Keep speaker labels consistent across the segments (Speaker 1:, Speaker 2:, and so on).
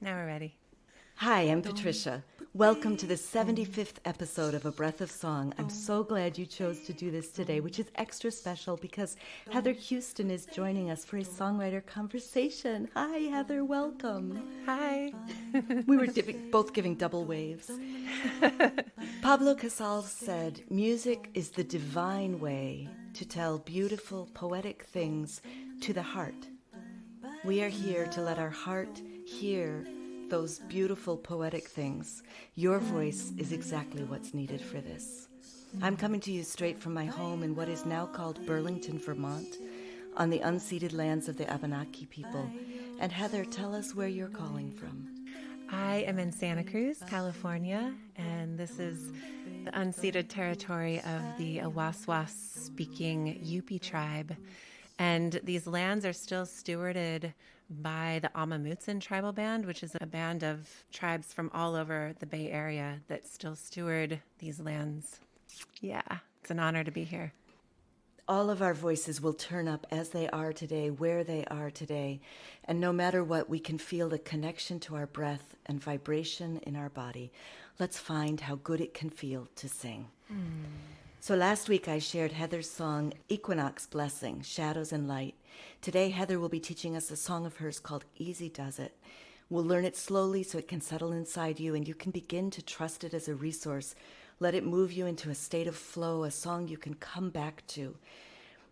Speaker 1: Now we're ready.
Speaker 2: Hi, I'm Patricia. Welcome to the 75th episode of A Breath of Song. I'm so glad you chose to do this today, which is extra special because Heather Houston is joining us for a songwriter conversation. Hi, Heather. Welcome.
Speaker 1: Hi.
Speaker 2: We were both giving double waves. Pablo Casals said, "Music is the divine way to tell beautiful, poetic things to the heart." We are here to let our heart hear those beautiful, poetic things. Your voice is exactly what's needed for this. I'm coming to you straight from my home in what is now called Burlington, Vermont, on the unceded lands of the Abenaki people. And Heather, tell us where you're calling from.
Speaker 1: I am in Santa Cruz, California, and this is the unceded territory of the Awaswas-speaking Yupi tribe. And these lands are still stewarded by the Amamutsan tribal band, which is a band of tribes from all over the Bay Area that still steward these lands. Yeah, it's an honor to be here.
Speaker 2: All of our voices will turn up as they are today, where they are today. And no matter what, we can feel the connection to our breath and vibration in our body. Let's find how good it can feel to sing. So last week I shared Heather's song, Equinox Blessing, Shadows and Light. Today Heather will be teaching us a song of hers called Easy Does It. We'll learn it slowly so it can settle inside you and you can begin to trust it as a resource. Let it move you into a state of flow, a song you can come back to.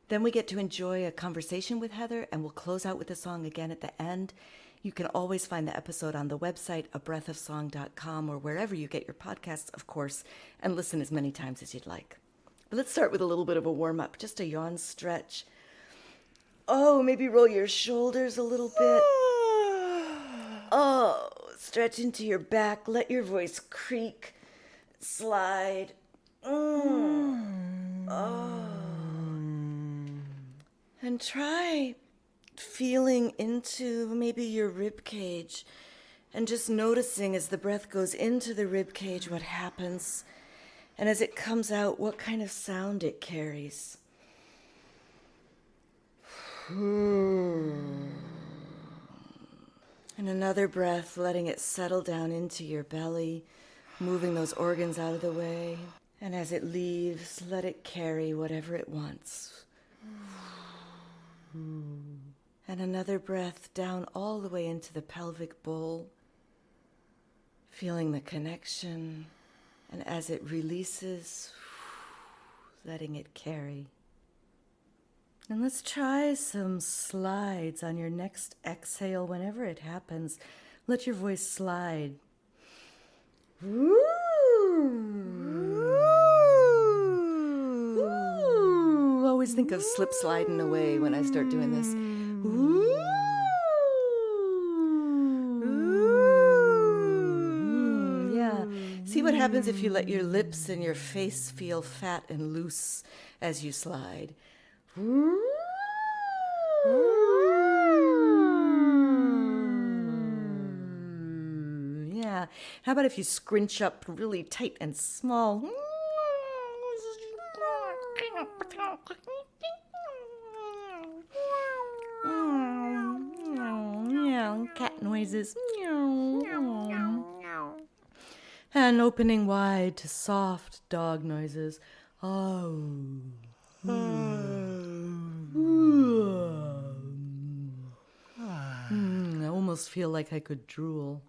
Speaker 2: Then we get to enjoy a conversation with Heather, and we'll close out with the song again at the end. You can always find the episode on the website, abreathofsong.com, or wherever you get your podcasts, of course, and listen as many times as you'd like. But let's start with a little bit of a warm-up, just a yawn stretch. Oh, maybe roll your shoulders a little bit. Oh, stretch into your back, let your voice creak, slide. Oh. And try feeling into maybe your rib cage and just noticing as the breath goes into the rib cage what happens, and as it comes out what kind of sound it carries. And another breath, letting it settle down into your belly, moving those organs out of the way. And as it leaves, let it carry whatever it wants. And another breath down all the way into the pelvic bowl, feeling the connection. And as it releases, letting it carry. And let's try some slides on your next exhale. Whenever it happens, let your voice slide. Woo! Ooh. Always think of slip sliding away when I start doing this. Ooh. Ooh. Yeah. See what happens if you let your lips and your face feel fat and loose as you slide. Ooh. Yeah. How about if you scrunch up really tight and small? Cat noises. And opening wide to soft dog noises. Oh. I almost feel like I could drool.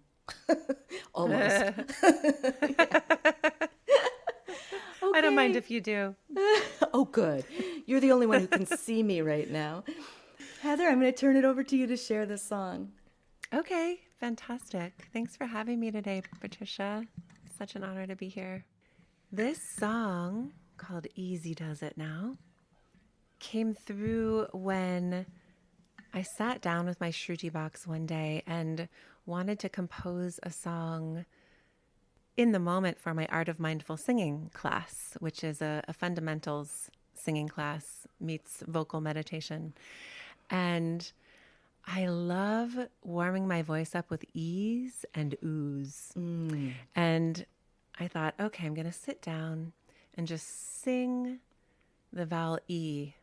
Speaker 2: Almost. Okay.
Speaker 1: I don't mind if you do.
Speaker 2: Oh, good. You're the only one who can see me right now. Heather, I'm going to turn it over to you to share this song.
Speaker 1: Okay, fantastic. Thanks for having me today, Patricia. Such an honor to be here. This song, called Easy Does It Now, came through when I sat down with my Shruti box one day and wanted to compose a song in the moment for my Art of Mindful Singing class, which is a fundamentals singing class meets vocal meditation. And I love warming my voice up with ease and ooze. And I thought, okay, I'm going to sit down and just sing the vowel E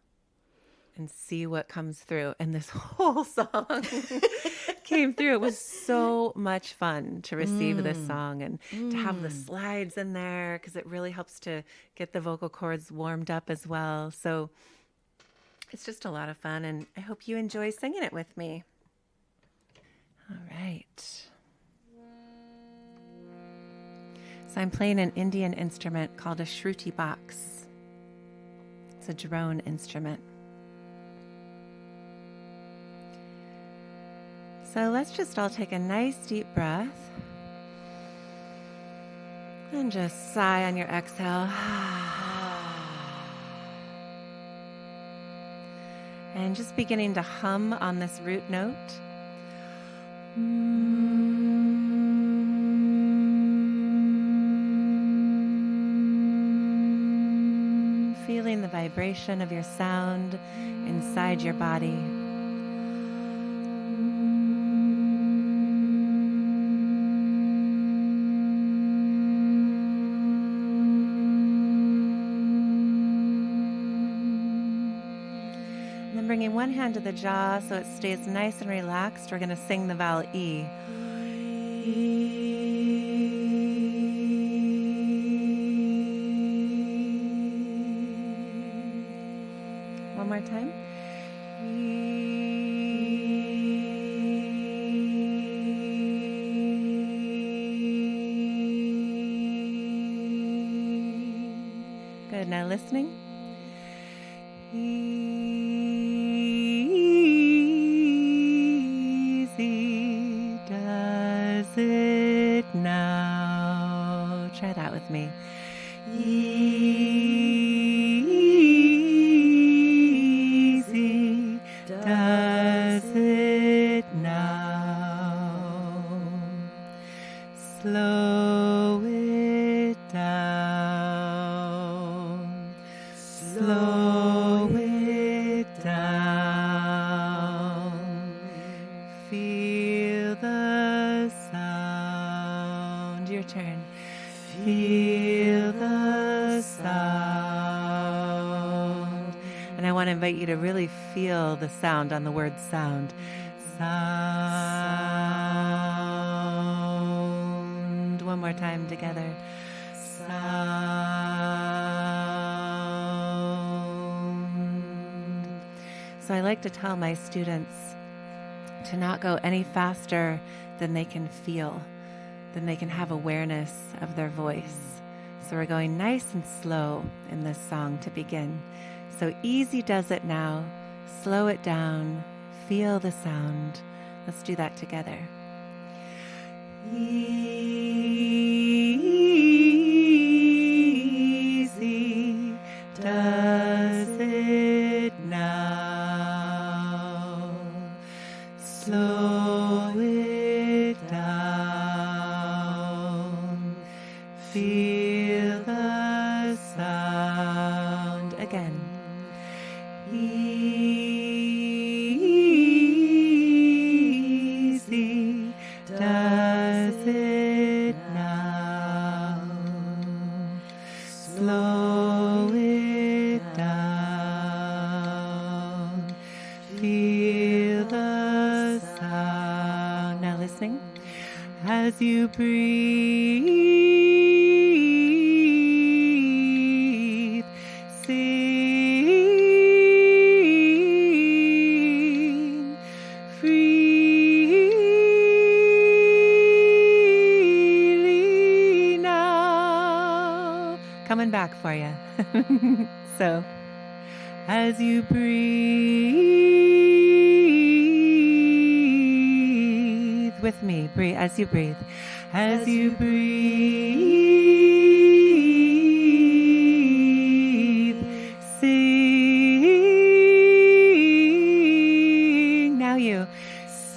Speaker 1: and see what comes through. And this whole song came through. It was so much fun to receive this song and to have the slides in there, because it really helps to get the vocal cords warmed up as well. So it's just a lot of fun, and I hope you enjoy singing it with me. All right. So I'm playing an Indian instrument called a shruti box. It's a drone instrument. So let's just all take a nice deep breath and just sigh on your exhale. And just beginning to hum on this root note. Feeling the vibration of your sound inside your body. And then bringing one hand to the jaw so it stays nice and relaxed, we're going to sing the vowel E. One more time. Good. Now listening. Easy does it now. Try that with me. Easy does it now. Slow it down. Slow it down. Feel the sound. Your turn. Feel the sound. And I want to invite you to really feel the sound on the word sound. Sound. One more time together. Sound. So I like to tell my students to not go any faster than they can feel, than they can have awareness of their voice. So we're going nice and slow in this song to begin. So easy does it now. Slow it down. Feel the sound. Let's do that together. Easy does it now. Slow it down. Feel the sound. Again. Easy does it now. Slow it down. Feel the sound. Now listening. As you breathe, sing freely now. Coming back for you. So, as you breathe with me, breathe as you breathe. As you breathe, sing. Now you sing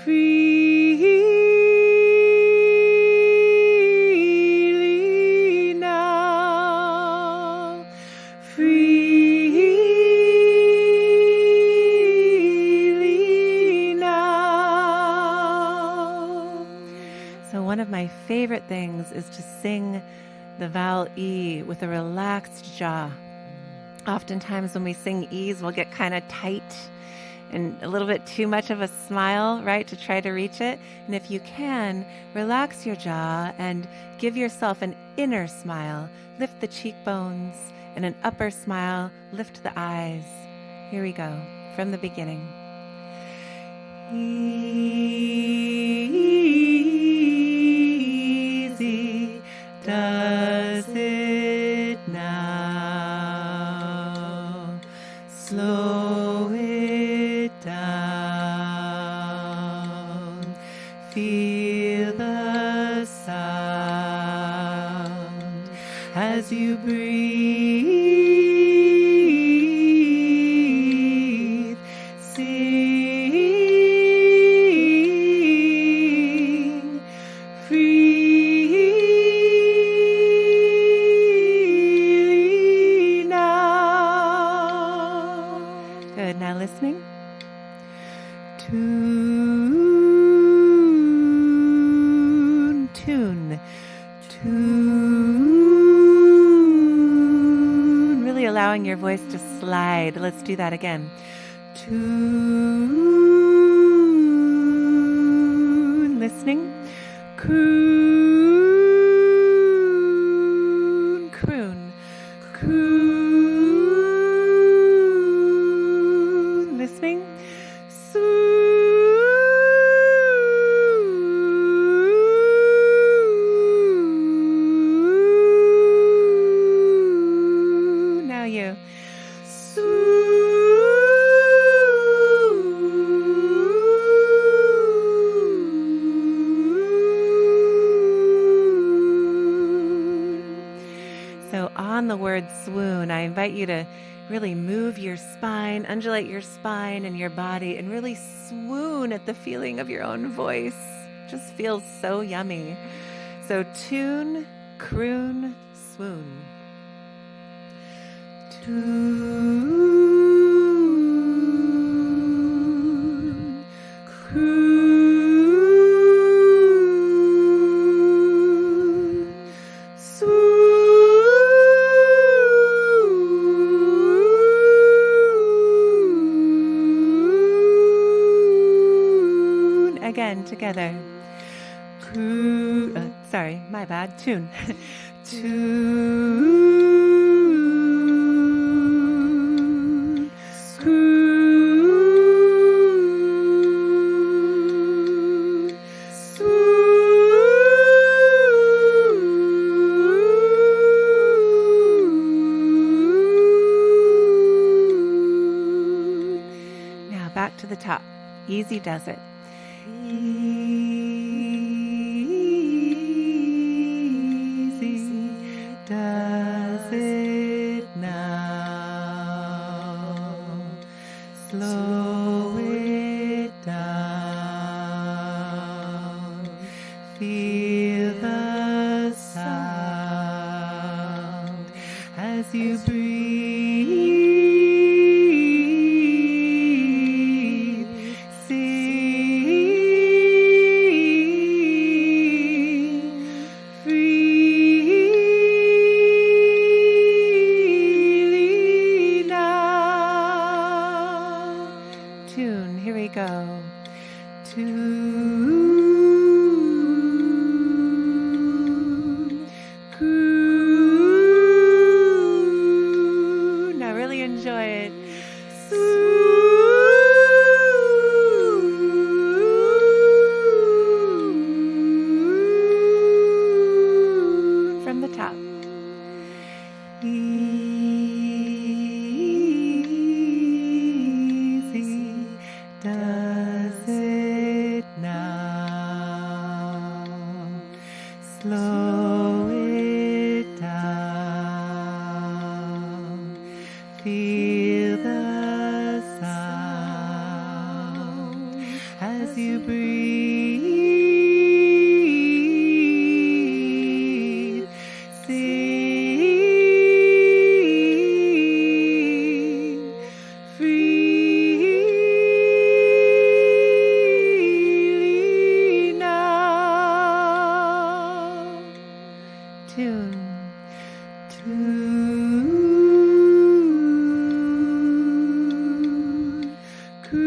Speaker 1: freely now. Freely now. So one of my favorite things is to sing the vowel E with a relaxed jaw. Oftentimes when we sing E's, we'll get kind of tight and a little bit too much of a smile, right, to try to reach it. And if you can, relax your jaw and give yourself an inner smile. Lift the cheekbones, and an upper smile, lift the eyes. Here we go, from the beginning. Easy does it now. Slow it down. Feel the sound as you breathe. Sing freely now. Good. Now listening. Tune, tune, tune. Really allowing your voice to slide. Let's do that again. Tune, listening. Croon, croon, croon, listening. Now you. So on the word swoon, I invite you to really move your spine, undulate your spine and your body, and really swoon at the feeling of your own voice. Just feels so yummy. So tune, croon, swoon. Tune, croon, swoon. Again, together. Croon, sorry, my bad. Tune. Tune, croon, swoon. Now back to the top. Easy does it. Easy does it now. Slow it down. Feel the sound as you breathe. Sing freely now. Tune, here we go. Tune, croon. Now really enjoy it. Swoon. From the top. Easy does it now. Back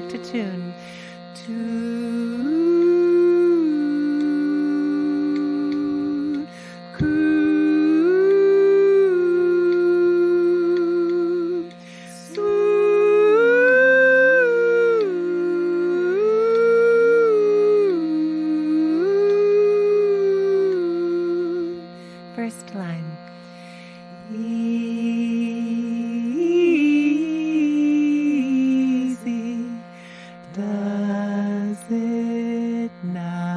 Speaker 1: to tune. First line. Easy does it now.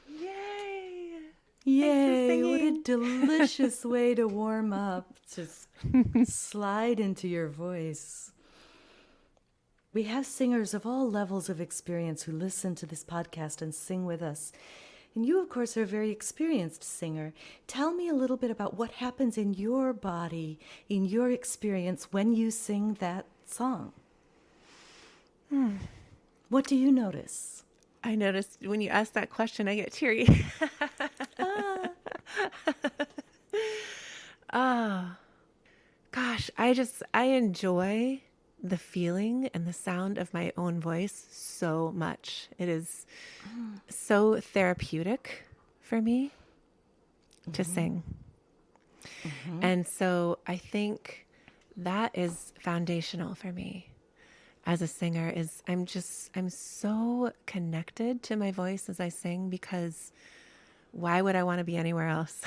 Speaker 1: Yay!
Speaker 2: Yay, what a
Speaker 1: singing.
Speaker 2: delicious way to warm up. Just slide into your voice. We have singers of all levels of experience who listen to this podcast and sing with us. And you, of course, are a very experienced singer. Tell me a little bit about what happens in your body, in your experience, when you sing that song. What do you notice?
Speaker 1: I noticed when you ask that question, I get teary. Oh, gosh, I enjoy the feeling and the sound of my own voice so much. It is so therapeutic for me to sing. And so I think that is foundational for me as a singer is I'm so connected to my voice as I sing, because why would I want to be anywhere else?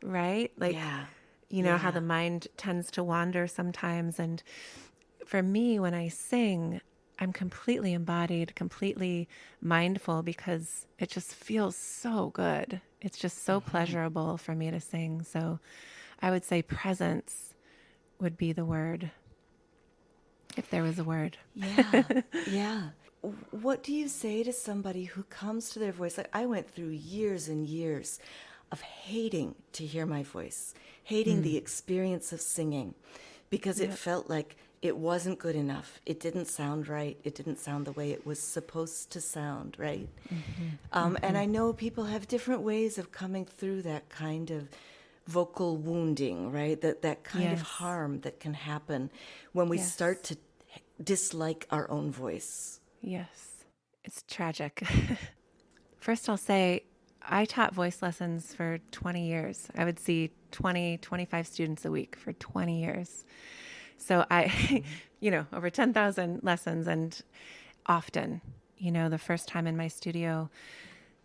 Speaker 1: Right? Like,
Speaker 2: Yeah.
Speaker 1: you know how the mind tends to wander sometimes. And for me, when I sing, I'm completely embodied, completely mindful, because it just feels so good. It's just so pleasurable for me to sing. So I would say presence would be the word, if there was a word.
Speaker 2: Yeah, yeah. What do you say to somebody who comes to their voice? Like, I went through years and years of hating to hear my voice, hating the experience of singing, because it felt like it wasn't good enough. It didn't sound right. It didn't sound the way it was supposed to sound, right? And I know people have different ways of coming through that kind of vocal wounding, right? That kind of
Speaker 1: Yes.
Speaker 2: harm that can happen when we
Speaker 1: Yes.
Speaker 2: start to dislike our own voice.
Speaker 1: Yes, it's tragic. First, I'll say I taught voice lessons for 20 years. I would see 20, 25 students a week for 20 years. So I, over 10,000 lessons, and often, the first time in my studio,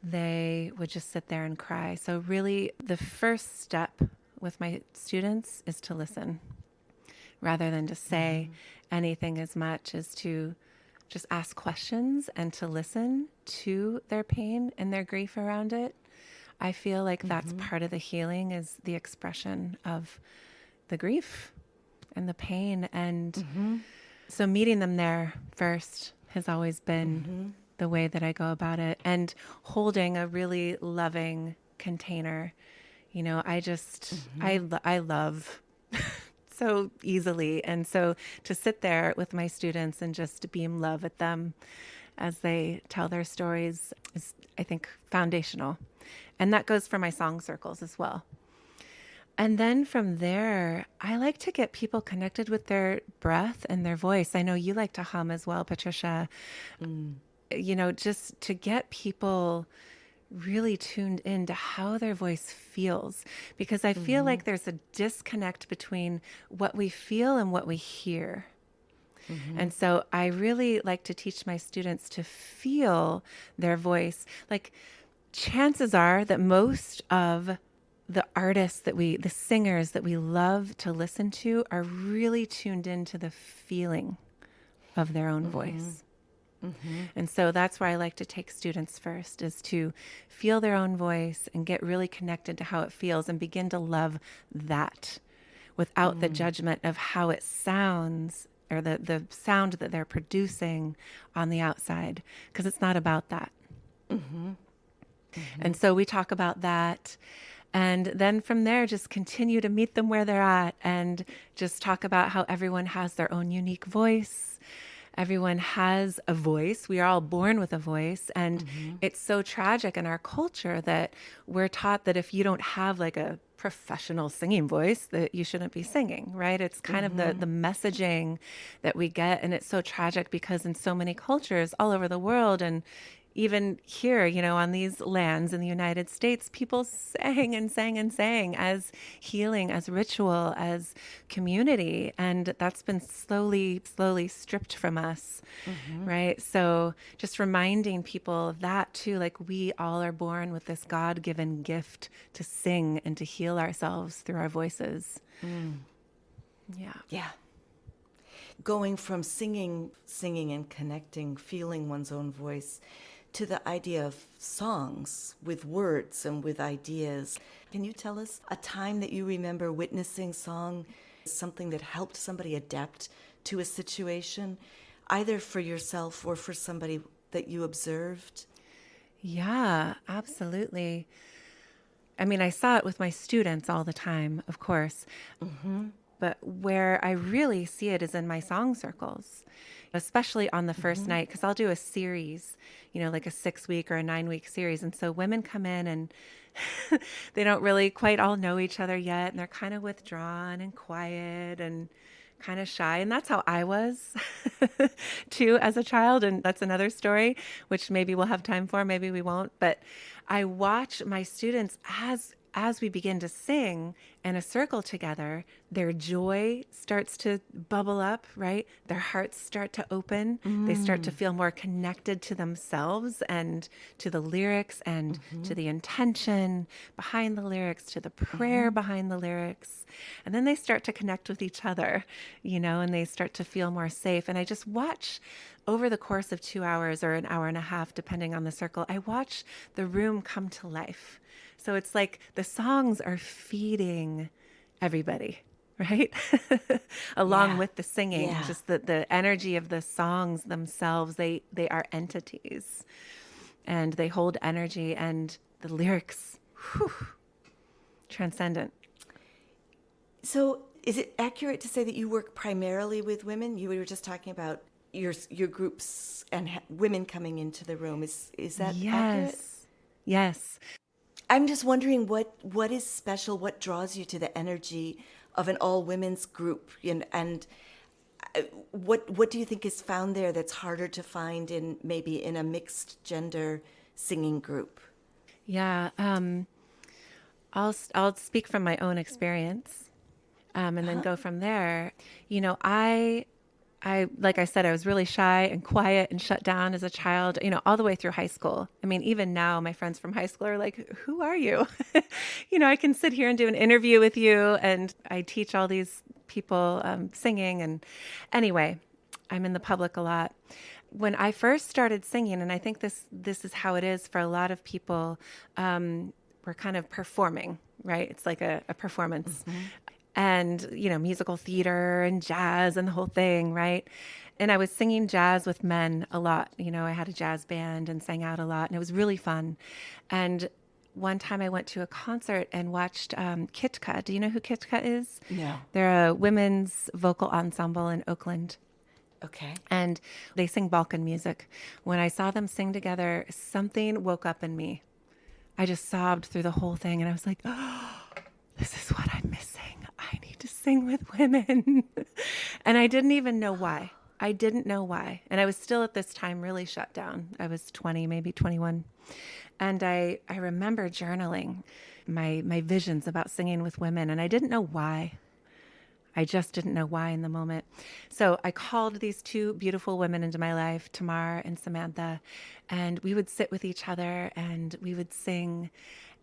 Speaker 1: they would just sit there and cry. So really the first step with my students is to listen rather than to say anything, as much as to just ask questions and to listen to their pain and their grief around it. I feel like that's part of the healing, is the expression of the grief and the pain. And so meeting them there first has always been the way that I go about it, and holding a really loving container. I love so easily. And so to sit there with my students and just beam love at them as they tell their stories is, I think, foundational. And that goes for my song circles as well. And then from there, I like to get people connected with their breath and their voice. I know you like to hum as well, Patricia. Just to get people really tuned into how their voice feels, because I feel like there's a disconnect between what we feel and what we hear. And so I really like to teach my students to feel their voice. Like, chances are that most of the artists the singers that we love to listen to are really tuned into the feeling of their own voice. And so that's where I like to take students first, is to feel their own voice and get really connected to how it feels and begin to love that without the judgment of how it sounds or the sound that they're producing on the outside, because it's not about that. And so we talk about that. And then from there, just continue to meet them where they're at and just talk about how everyone has their own unique voice. Everyone has a voice. We are all born with a voice. And it's so tragic in our culture that we're taught that if you don't have like a professional singing voice, that you shouldn't be singing, right? It's kind of the messaging that we get. And it's so tragic because in so many cultures all over the world, and even here, on these lands in the United States, people sang and sang and sang as healing, as ritual, as community. And that's been slowly stripped from us, right? So just reminding people of that too, like we all are born with this God-given gift to sing and to heal ourselves through our voices.
Speaker 2: Yeah. Going from singing and connecting, feeling one's own voice, to the idea of songs with words and with ideas. Can you tell us a time that you remember witnessing song, something that helped somebody adapt to a situation, either for yourself or for somebody that you observed?
Speaker 1: Yeah, absolutely. I mean, I saw it with my students all the time, of course. But where I really see it is in my song circles, especially on the first night, because I'll do a series, like a 6-week or a 9-week series. And so women come in and they don't really quite all know each other yet. And they're kind of withdrawn and quiet and kind of shy. And that's how I was too as a child. And that's another story, which maybe we'll have time for, maybe we won't. But I watch my students as we begin to sing in a circle together, their joy starts to bubble up, right? Their hearts start to open. They start to feel more connected to themselves and to the lyrics and to the intention behind the lyrics, to the prayer behind the lyrics. And then they start to connect with each other, and they start to feel more safe. And I just watch over the course of 2 hours or an hour and a half, depending on the circle, I watch the room come to life. So it's like the songs are feeding everybody, right? Along with the singing, just the energy of the songs themselves, they are entities and they hold energy, and the lyrics, transcendent. So
Speaker 2: Is it accurate to say that you work primarily with women? You were just talking about your groups and women coming into the room. Is that accurate?
Speaker 1: Yes.
Speaker 2: I'm just wondering what is special, what draws you to the energy of an all women's group, and what do you think is found there that's harder to find in maybe in a mixed gender singing group?
Speaker 1: Yeah. I'll speak from my own experience, and then go from there. I, like I said, I was really shy and quiet and shut down as a child, all the way through high school. I mean, even now, my friends from high school are like, who are you? I can sit here and do an interview with you, and I teach all these people singing. And anyway, I'm in the public a lot. When I first started singing, and I think this is how it is for a lot of people, we're kind of performing, right? It's like a performance. And, musical theater and jazz and the whole thing, right? And I was singing jazz with men a lot. I had a jazz band and sang out a lot, and it was really fun. And one time I went to a concert and watched Kitka. Do you know who Kitka is?
Speaker 2: No.
Speaker 1: They're a women's vocal ensemble in Oakland.
Speaker 2: Okay.
Speaker 1: And they sing Balkan music. When I saw them sing together, something woke up in me. I just sobbed through the whole thing, and I was like, oh, this is what I'm missing. I need to sing with women. And I didn't even know why. I didn't know why. And I was still at this time really shut down. I was 20, maybe 21. And I remember journaling my visions about singing with women. And I didn't know why. I just didn't know why in the moment. So I called these two beautiful women into my life, Tamar and Samantha, and we would sit with each other and we would sing.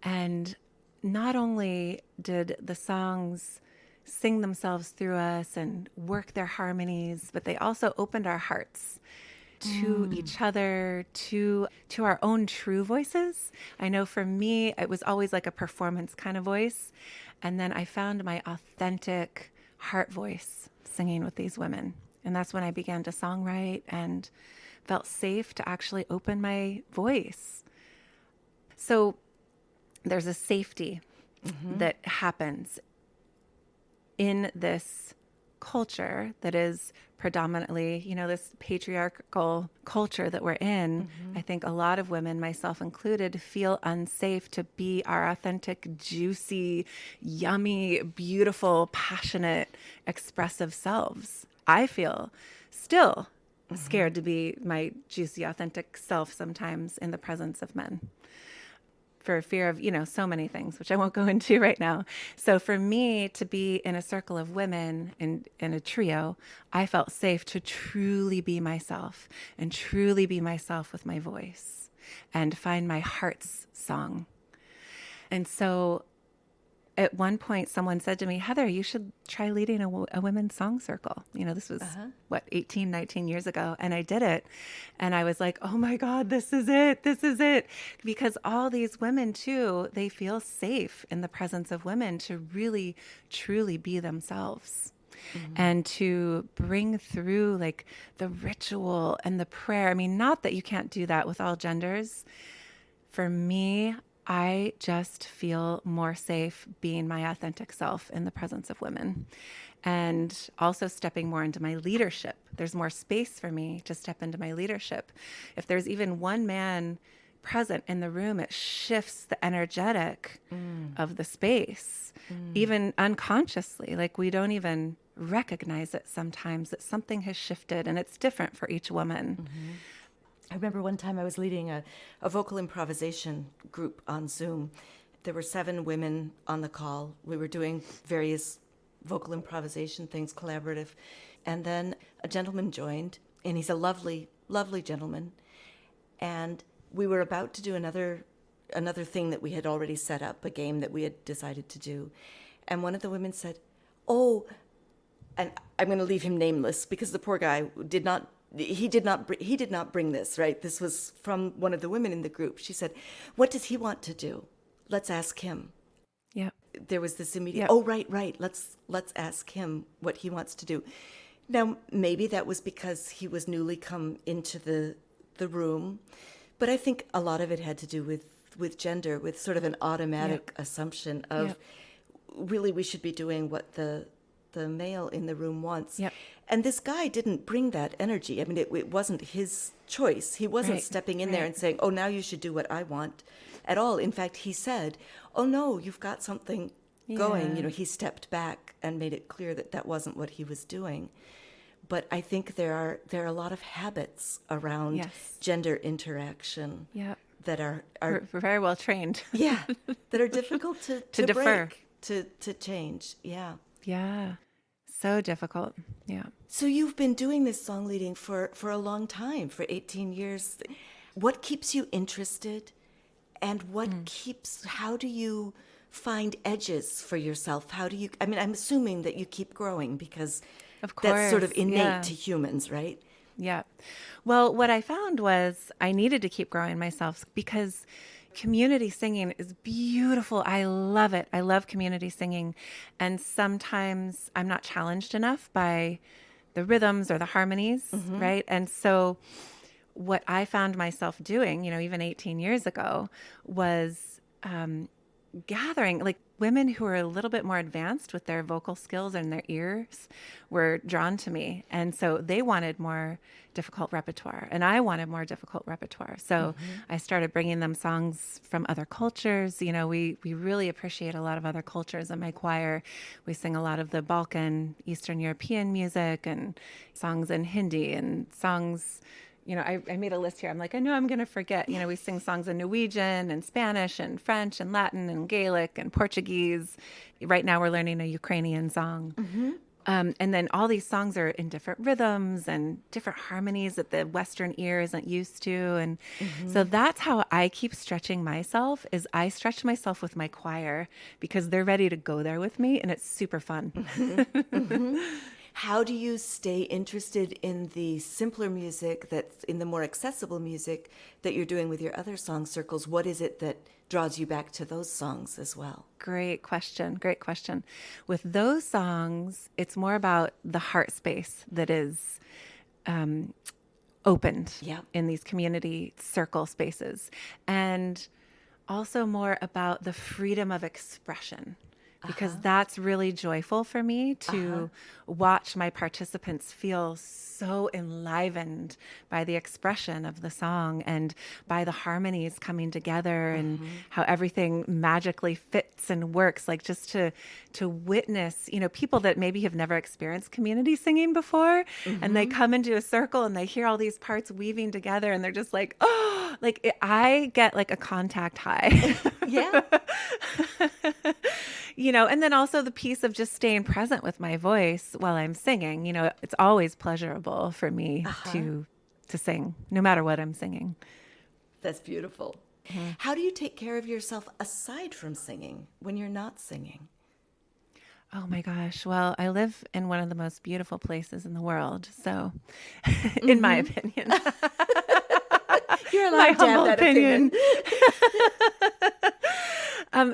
Speaker 1: And not only did the songs sing themselves through us and work their harmonies, but they also opened our hearts to each other, to our own true voices. I know for me, it was always like a performance kind of voice. And then I found my authentic heart voice singing with these women. And that's when I began to songwrite and felt safe to actually open my voice. So there's a safety that happens in this culture that is predominantly, this patriarchal culture that we're in. I think a lot of women, myself included, feel unsafe to be our authentic, juicy, yummy, beautiful, passionate, expressive selves. I feel still scared to be my juicy, authentic self sometimes in the presence of men, for fear of, so many things, which I won't go into right now. So for me to be in a circle of women in a trio, I felt safe to truly be myself and truly be myself with my voice and find my heart's song. And so at one point, someone said to me, Heather, you should try leading a women's song circle. This was, 18, 19 years ago. And I did it. And I was like, oh my God, this is it. This is it. Because all these women too, they feel safe in the presence of women to really, truly be themselves. And to bring through like the ritual and the prayer. I mean, not that you can't do that with all genders. For me, I just feel more safe being my authentic self in the presence of women, and also stepping more into my leadership. There's more space for me to step into my leadership. If there's even one man present in the room, it shifts the energetic of the space, even unconsciously. Like we don't even recognize it sometimes that something has shifted, and it's different for each woman.
Speaker 2: I remember one time I was leading a vocal improvisation group on Zoom. There were 7 women on the call. We were doing various vocal improvisation things, collaborative. And then a gentleman joined, and he's a lovely, lovely gentleman. And we were about to do another thing that we had already set up, a game that we had decided to do. And one of the women said, oh, and I'm going to leave him nameless because the poor guy did not bring this, right? This was from one of the women in the group. She said, what does he want to do? Let's ask him.
Speaker 1: Yeah.
Speaker 2: There was this immediate, oh, right. Let's ask him what he wants to do. Now, maybe that was because he was newly come into the room, but I think a lot of it had to do with gender, with sort of an automatic assumption of really we should be doing what the male in the room wants. Yep. And this guy didn't bring that energy. I mean, it wasn't his choice. He wasn't stepping in there and saying, oh, now you should do what I want at all. In fact, he said, oh, no, you've got something going. He stepped back and made it clear that that wasn't what he was doing. But I think there are a lot of habits around gender interaction that are
Speaker 1: we're very well trained.
Speaker 2: That are difficult to
Speaker 1: defer,
Speaker 2: break, to change.
Speaker 1: Yeah. So difficult. Yeah.
Speaker 2: So you've been doing this song leading for a long time, for 18 years. What keeps you interested, and how do you find edges for yourself? I'm assuming that you keep growing because of course, that's sort of innate to humans, right?
Speaker 1: Yeah. Well, what I found was I needed to keep growing myself because community singing is beautiful. I love it. I love community singing. And sometimes I'm not challenged enough by the rhythms or the harmonies, right? And so what I found myself doing, even 18 years ago, was gathering, like women who are a little bit more advanced with their vocal skills and their ears were drawn to me. And so they wanted more difficult repertoire and I wanted more difficult repertoire. So I started bringing them songs from other cultures. We really appreciate a lot of other cultures in my choir. We sing a lot of the Balkan, Eastern European music and songs in Hindi and songs. I made a list here. I'm like, I know I'm going to forget. We sing songs in Norwegian and Spanish and French and Latin and Gaelic and Portuguese. Right now we're learning a Ukrainian song. And then all these songs are in different rhythms and different harmonies that the Western ear isn't used to. And so that's how I keep stretching myself, is I stretch myself with my choir because they're ready to go there with me and it's super fun.
Speaker 2: How do you stay interested in the simpler music, that's in the more accessible music that you're doing with your other song circles? What is it that draws you back to those songs as well?
Speaker 1: Great question. Great question. With those songs, it's more about the heart space that is opened
Speaker 2: Yeah.
Speaker 1: in these community circle spaces, and also more about the freedom of expression, because that's really joyful for me to watch my participants feel so enlivened by the expression of the song and by the harmonies coming together and how everything magically fits and works. Like, just to witness, people that maybe have never experienced community singing before, and they come into a circle and they hear all these parts weaving together and they're just like, oh, I get like a contact high.
Speaker 2: Yeah.
Speaker 1: And then also the piece of just staying present with my voice while I'm singing. It's always pleasurable for me to sing, no matter what I'm singing.
Speaker 2: That's beautiful. How do you take care of yourself aside from singing when you're not singing?
Speaker 1: Oh my gosh. Well, I live in one of the most beautiful places in the world. So, in my opinion,
Speaker 2: You're
Speaker 1: my
Speaker 2: allowed to have
Speaker 1: humble
Speaker 2: that
Speaker 1: opinion.
Speaker 2: opinion.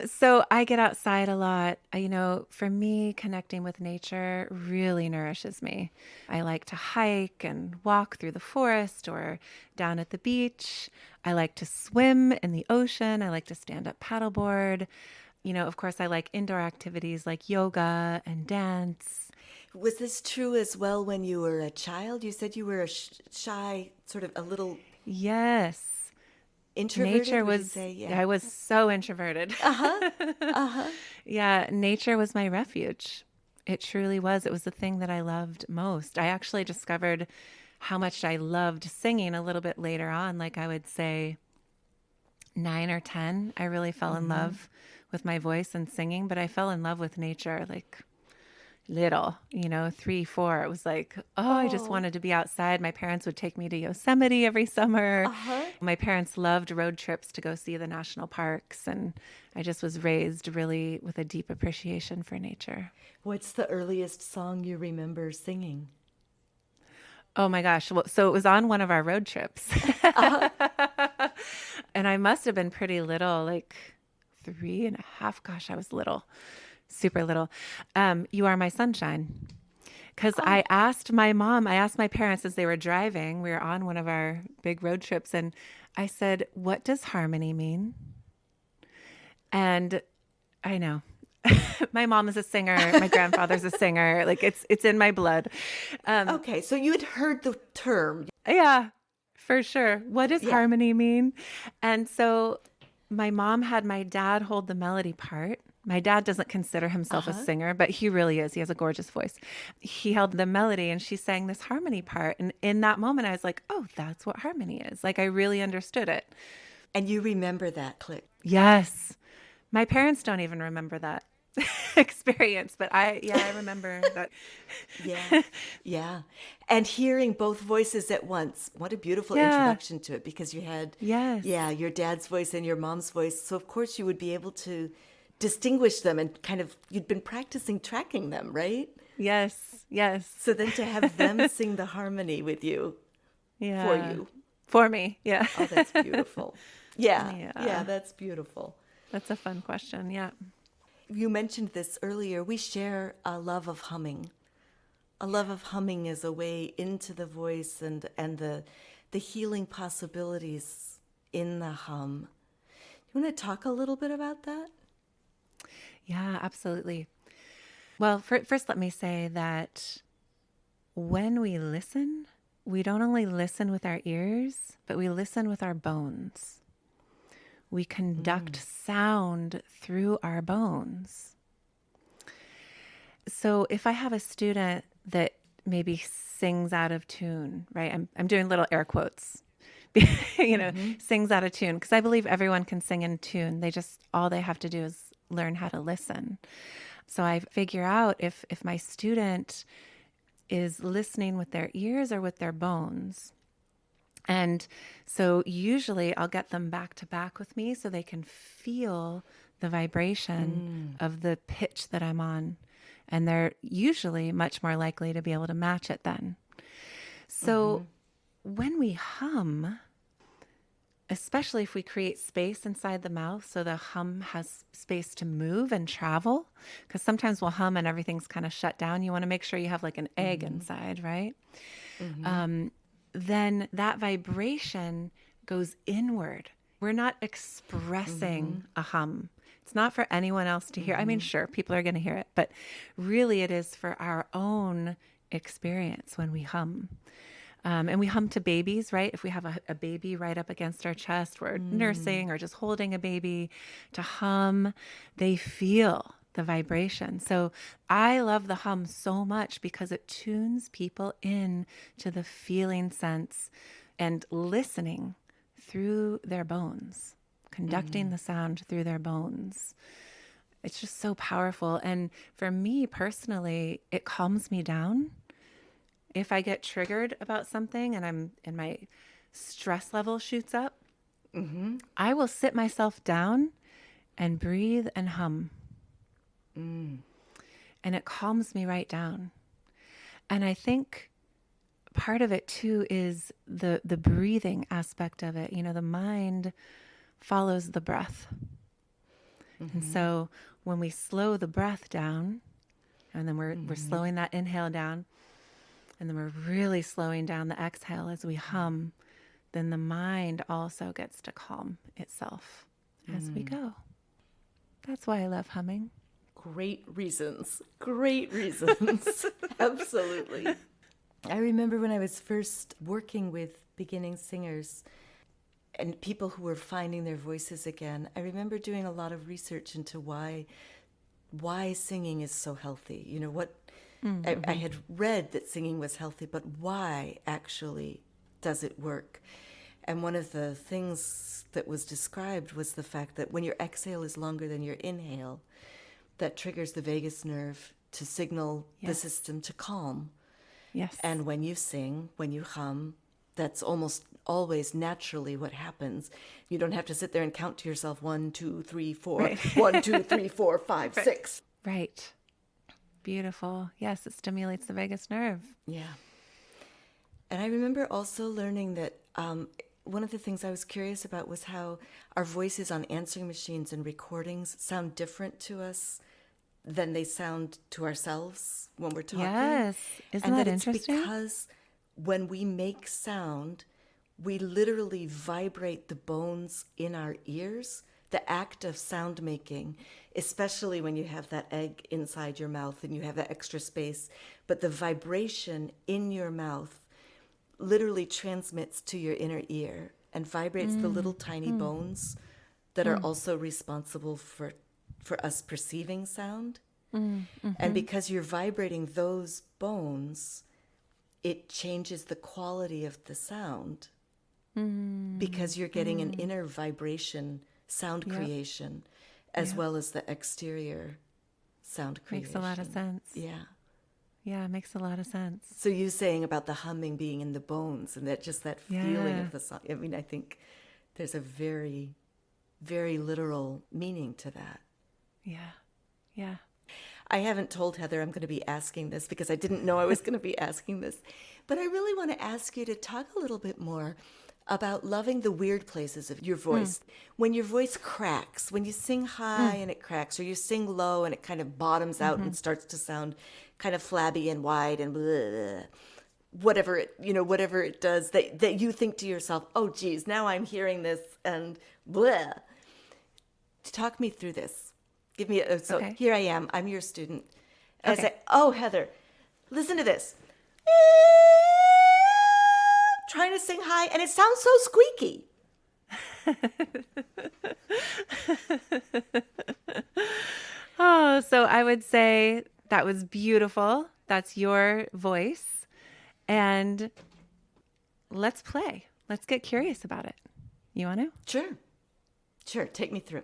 Speaker 1: So I get outside a lot. For me, connecting with nature really nourishes me. I like to hike and walk through the forest or down at the beach. I like to swim in the ocean. I like to stand up paddleboard. Of course, I like indoor activities like yoga and dance.
Speaker 2: Was this true as well when you were a child? You said you were a shy, sort of a little
Speaker 1: Yes.
Speaker 2: introverted,
Speaker 1: Nature
Speaker 2: would you
Speaker 1: was,
Speaker 2: say? Yeah.
Speaker 1: I was so introverted. Yeah, nature was my refuge. It truly was. It was the thing that I loved most. I actually discovered how much I loved singing a little bit later on. Like, I would say 9 or 10, I really fell in love with my voice and singing, but I fell in love with nature like little, 3, 4. It was like, I just wanted to be outside. My parents would take me to Yosemite every summer. My parents loved road trips to go see the national parks. And I just was raised really with a deep appreciation for nature.
Speaker 2: What's the earliest song you remember singing?
Speaker 1: Oh my gosh. Well, so it was on one of our road trips. And I must have been pretty little, like 3.5. Gosh, I was little, super little. You Are My Sunshine. Because I asked my parents as they were driving, we were on one of our big road trips, and I said, what does harmony mean? And I know. My mom is a singer. My grandfather's a singer. Like, it's in my blood.
Speaker 2: Okay, so you had heard the term.
Speaker 1: Yeah, for sure. What does
Speaker 2: Yeah.
Speaker 1: harmony mean? And so my mom had my dad hold the melody part. My dad doesn't consider himself a singer, but he really is. He has a gorgeous voice. He held the melody and she sang this harmony part. And in that moment, I was like, oh, that's what harmony is. Like, I really understood it.
Speaker 2: And you remember that click.
Speaker 1: Yes. My parents don't even remember that experience, but I remember that.
Speaker 2: Yeah. Yeah. And hearing both voices at once. What a beautiful
Speaker 1: Yeah.
Speaker 2: introduction to it, because you had
Speaker 1: Yes.
Speaker 2: your dad's voice and your mom's voice. So of course you would be able to distinguish them, and kind of, you'd been practicing tracking them, right?
Speaker 1: Yes. Yes.
Speaker 2: So then to have them sing the harmony with you,
Speaker 1: Yeah.
Speaker 2: for you.
Speaker 1: For me. Yeah.
Speaker 2: Oh, that's beautiful. Yeah.
Speaker 1: Yeah.
Speaker 2: Yeah, that's beautiful.
Speaker 1: That's a fun question. Yeah.
Speaker 2: You mentioned this earlier. We share a love of humming. A love of humming is a way into the voice and the healing possibilities in the hum. You want to talk a little bit about that?
Speaker 1: Yeah, absolutely. Well, first, let me say that when we listen, we don't only listen with our ears, but we listen with our bones. We conduct sound through our bones. So if I have a student that maybe sings out of tune, right? I'm doing little air quotes, sings out of tune, because I believe everyone can sing in tune. All they have to do is learn how to listen. So I figure out if my student is listening with their ears or with their bones. And so usually I'll get them back to back with me so they can feel the vibration of the pitch that I'm on. And they're usually much more likely to be able to match it then. So when we hum, especially if we create space inside the mouth so the hum has space to move and travel, because sometimes we'll hum and everything's kind of shut down. You want to make sure you have like an egg inside, right? Then that vibration goes inward. We're not expressing a hum. It's not for anyone else to hear. I mean, sure, people are going to hear it, but really it is for our own experience when we hum. And we hum to babies, right? If we have a baby right up against our chest, we're nursing or just holding a baby, to hum, they feel the vibration. So I love the hum so much because it tunes people in to the feeling sense and listening through their bones, conducting the sound through their bones. It's just so powerful. And for me personally, it calms me down. If I get triggered about something and my stress level shoots up, I will sit myself down and breathe and hum. And it calms me right down. And I think part of it too is the breathing aspect of it. You know, the mind follows the breath. And so when we slow the breath down, and then we're slowing that inhale down, and then we're really slowing down the exhale as we hum, then the mind also gets to calm itself as we go. That's why I love humming.
Speaker 2: Great reasons. Great reasons. Absolutely. I remember when I was first working with beginning singers and people who were finding their voices again, I remember doing a lot of research into why singing is so healthy. You know, what I had read that singing was healthy, but why actually does it work? And one of the things that was described was the fact that when your exhale is longer than your inhale, that triggers the vagus nerve to signal the system to calm.
Speaker 1: Yes.
Speaker 2: And when you sing, when you hum, that's almost always naturally what happens. You don't have to sit there and count to yourself 1, 2, 3, 4,
Speaker 1: Right.
Speaker 2: 1, 2, 3, 4, 5, 6.
Speaker 1: Right. Beautiful. Yes, it stimulates the vagus nerve.
Speaker 2: Yeah. And I remember also learning that one of the things I was curious about was how our voices on answering machines and recordings sound different to us than they sound to ourselves when we're talking.
Speaker 1: Yes. Isn't
Speaker 2: and
Speaker 1: that
Speaker 2: that it's
Speaker 1: interesting?
Speaker 2: because when we make sound, we literally vibrate the bones in our ears. The act of sound making, especially when you have that egg inside your mouth and you have that extra space, but the vibration in your mouth literally transmits to your inner ear and vibrates the little tiny bones that are also responsible for us perceiving sound. And because you're vibrating those bones, it changes the quality of the sound because you're getting an inner vibration sound creation as well as the exterior sound creation.
Speaker 1: Makes a lot of sense.
Speaker 2: Yeah.
Speaker 1: Yeah, it makes a lot of sense.
Speaker 2: So you saying about the humming being in the bones and that just that feeling of the song. I mean, I think there's a very, very literal meaning to that.
Speaker 1: Yeah. Yeah.
Speaker 2: I haven't told Heather I'm going to be asking this because I didn't know I was going to be asking this. But I really want to ask you to talk a little bit more about loving the weird places of your voice. When your voice cracks, when you sing high and it cracks, or you sing low and it kind of bottoms out and starts to sound kind of flabby and wide and blah, whatever it does that you think to yourself, oh, geez, now I'm hearing this and blah. Talk me through this. Give me
Speaker 1: Okay.
Speaker 2: Here I am. I'm your student. And
Speaker 1: Okay.
Speaker 2: I say, oh, Heather, listen to this. Trying to sing high, and it sounds so squeaky.
Speaker 1: Oh, so I would say that was beautiful. That's your voice. And let's play. Let's get curious about it. You want to?
Speaker 2: Sure. Take me through.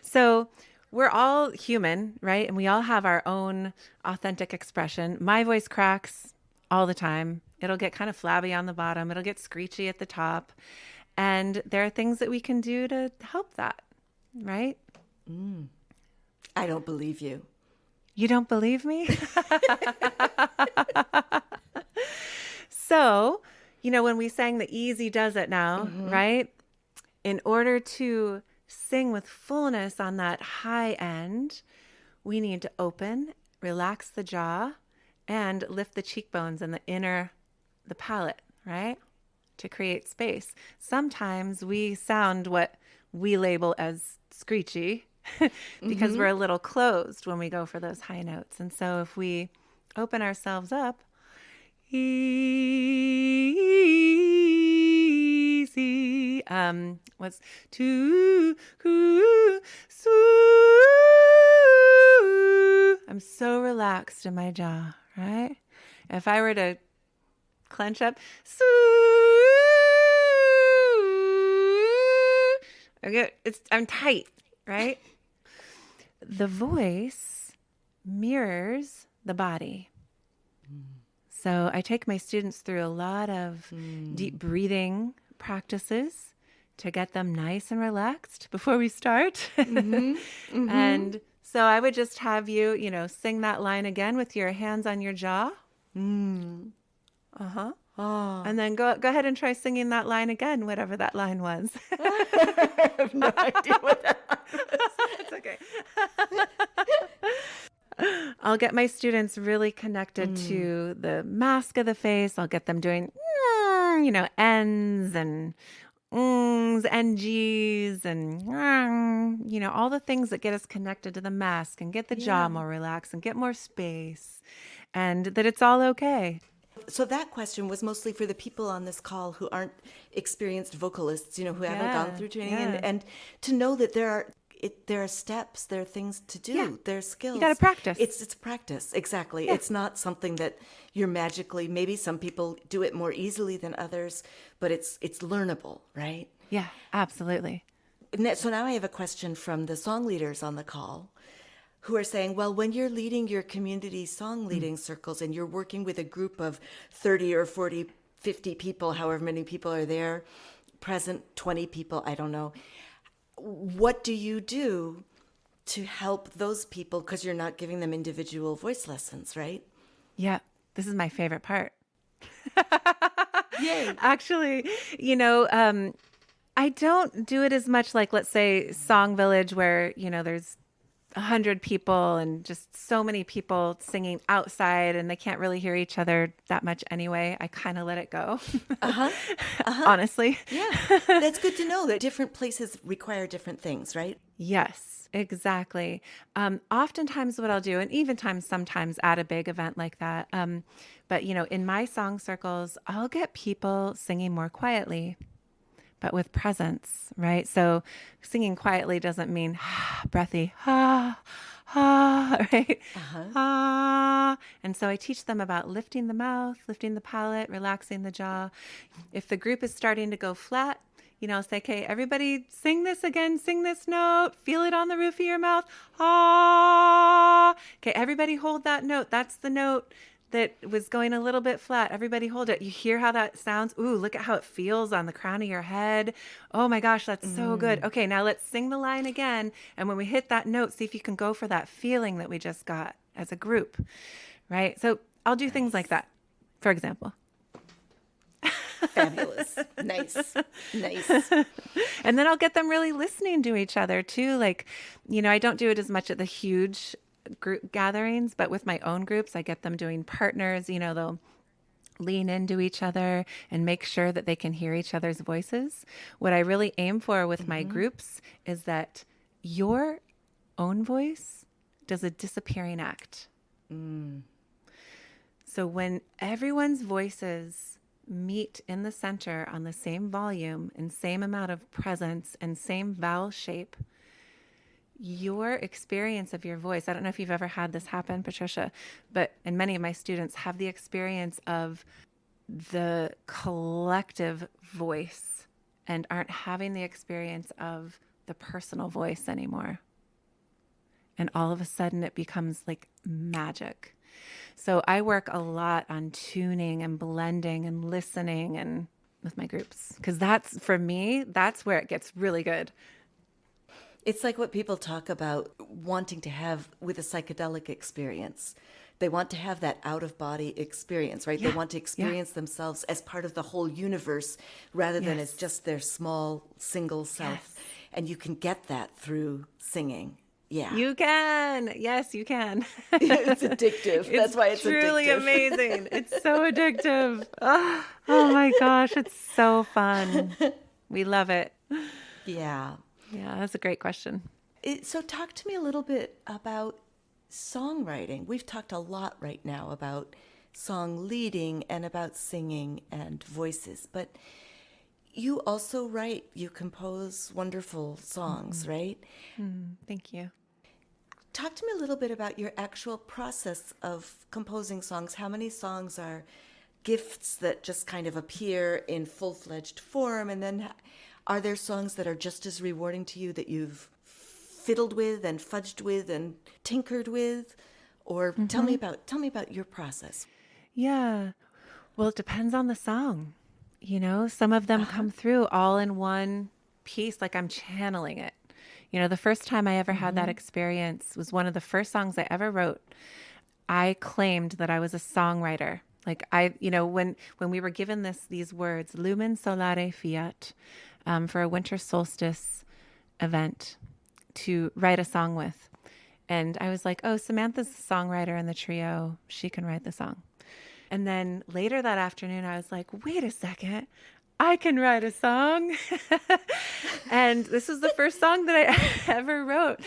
Speaker 1: So we're all human, right? And we all have our own authentic expression. My voice cracks all the time. It'll get kind of flabby on the bottom. It'll get screechy at the top. And there are things that we can do to help that, right?
Speaker 2: I don't believe you.
Speaker 1: You don't believe me? So, when we sang the easy does it now, right? In order to sing with fullness on that high end, we need to open, relax the jaw, and lift the cheekbones and the palate, right? To create space. Sometimes we sound what we label as screechy because we're a little closed when we go for those high notes. And so if we open ourselves up, easy, what's to, su, I'm so relaxed in my jaw, right? If I were to clench up, I'm tight, right? The voice mirrors the body. So I take my students through a lot of deep breathing practices to get them nice and relaxed before we start. And so I would just have you, sing that line again with your hands on your jaw. Uh-huh.
Speaker 2: Oh.
Speaker 1: And then go ahead and try singing that line again, whatever that line was.
Speaker 2: I have no idea what that was.
Speaker 1: It's okay. I'll get my students really connected to the mask of the face. I'll get them doing, N's and N's and G's and, all the things that get us connected to the mask and get the jaw more relaxed and get more space, and that it's all okay.
Speaker 2: So that question was mostly for the people on this call who aren't experienced vocalists, who haven't gone through training, and to know that there are steps, there are things to do, there are skills.
Speaker 1: You got to practice.
Speaker 2: It's practice, exactly. It's not something that you're magically. Maybe some people do it more easily than others, but it's learnable, right?
Speaker 1: Yeah, absolutely.
Speaker 2: So now I have a question from the song leaders on the call, who are saying, well, when you're leading your community song leading circles and you're working with a group of 30 or 40, 50 people, however many people are there, present, 20 people, I don't know. What do you do to help those people? Because you're not giving them individual voice lessons, right?
Speaker 1: Yeah, this is my favorite part.
Speaker 2: Yay.
Speaker 1: Actually, I don't do it as much like, let's say, Song Village, where, there's 100 people and just so many people singing outside and they can't really hear each other that much anyway. I kind of let it go. Honestly.
Speaker 2: Yeah. That's good to know that different places require different things, right?
Speaker 1: Yes, exactly. Oftentimes what I'll do, and even sometimes at a big event like that, but in my song circles, I'll get people singing more quietly, but with presence, right? So singing quietly doesn't mean breathy, right? And so I teach them about lifting the mouth, lifting the palate, relaxing the jaw. If the group is starting to go flat, I'll say, okay, everybody sing this again, sing this note, feel it on the roof of your mouth. Okay, everybody hold that note. That's the note that was going a little bit flat. Everybody hold it. You hear how that sounds? Ooh, look at how it feels on the crown of your head. Oh my gosh, that's so good. Okay, now let's sing the line again. And when we hit that note, see if you can go for that feeling that we just got as a group, right? So I'll do things like that, for example.
Speaker 2: Fabulous. Nice.
Speaker 1: And then I'll get them really listening to each other too. Like, I don't do it as much at the huge group gatherings, but with my own groups, I get them doing partners. They'll lean into each other and make sure that they can hear each other's voices. What I really aim for with my groups is that your own voice does a disappearing act. So when everyone's voices meet in the center on the same volume and same amount of presence and same vowel shape, your experience of your voice, I don't know if you've ever had this happen, Patricia, and many of my students have the experience of the collective voice and aren't having the experience of the personal voice anymore. And all of a sudden it becomes like magic. So I work a lot on tuning and blending and listening and with my groups, because for me, that's where it gets really good.
Speaker 2: It's like what people talk about wanting to have with a psychedelic experience. They want to have that out of body experience, right? They
Speaker 1: Yeah.
Speaker 2: want to
Speaker 1: Yeah.
Speaker 2: experience themselves as part of the whole universe rather than as
Speaker 1: Yes.
Speaker 2: just their small single self.
Speaker 1: Yes.
Speaker 2: And you can get that through singing. Yeah.
Speaker 1: You can. Yes, you can.
Speaker 2: It's addictive.
Speaker 1: It's
Speaker 2: That's why it's
Speaker 1: truly
Speaker 2: addictive.
Speaker 1: amazing. It's so addictive. Oh my gosh, it's so fun. We love it.
Speaker 2: Yeah.
Speaker 1: Yeah, that's a great question.
Speaker 2: So, talk to me a little bit about songwriting. We've talked a lot right now about song leading and about singing and voices, but you also write, you compose wonderful songs, right?
Speaker 1: Thank you.
Speaker 2: Talk to me a little bit about your actual process of composing songs. How many songs are gifts that just kind of appear in full-fledged form? And then are there songs that are just as rewarding to you that you've fiddled with and fudged with and tinkered with? Or tell me about your process.
Speaker 1: Yeah. Well, it depends on the song. Some of them come through all in one piece, like I'm channeling it. The first time I ever had that experience was one of the first songs I ever wrote. I claimed that I was a songwriter. Like when we were given these words, Lumen Solare Fiat, for a winter solstice event to write a song with. And I was like, oh, Samantha's a songwriter in the trio. She can write the song. And then later that afternoon, I was like, wait a second, I can write a song. And this was the first song that I ever wrote.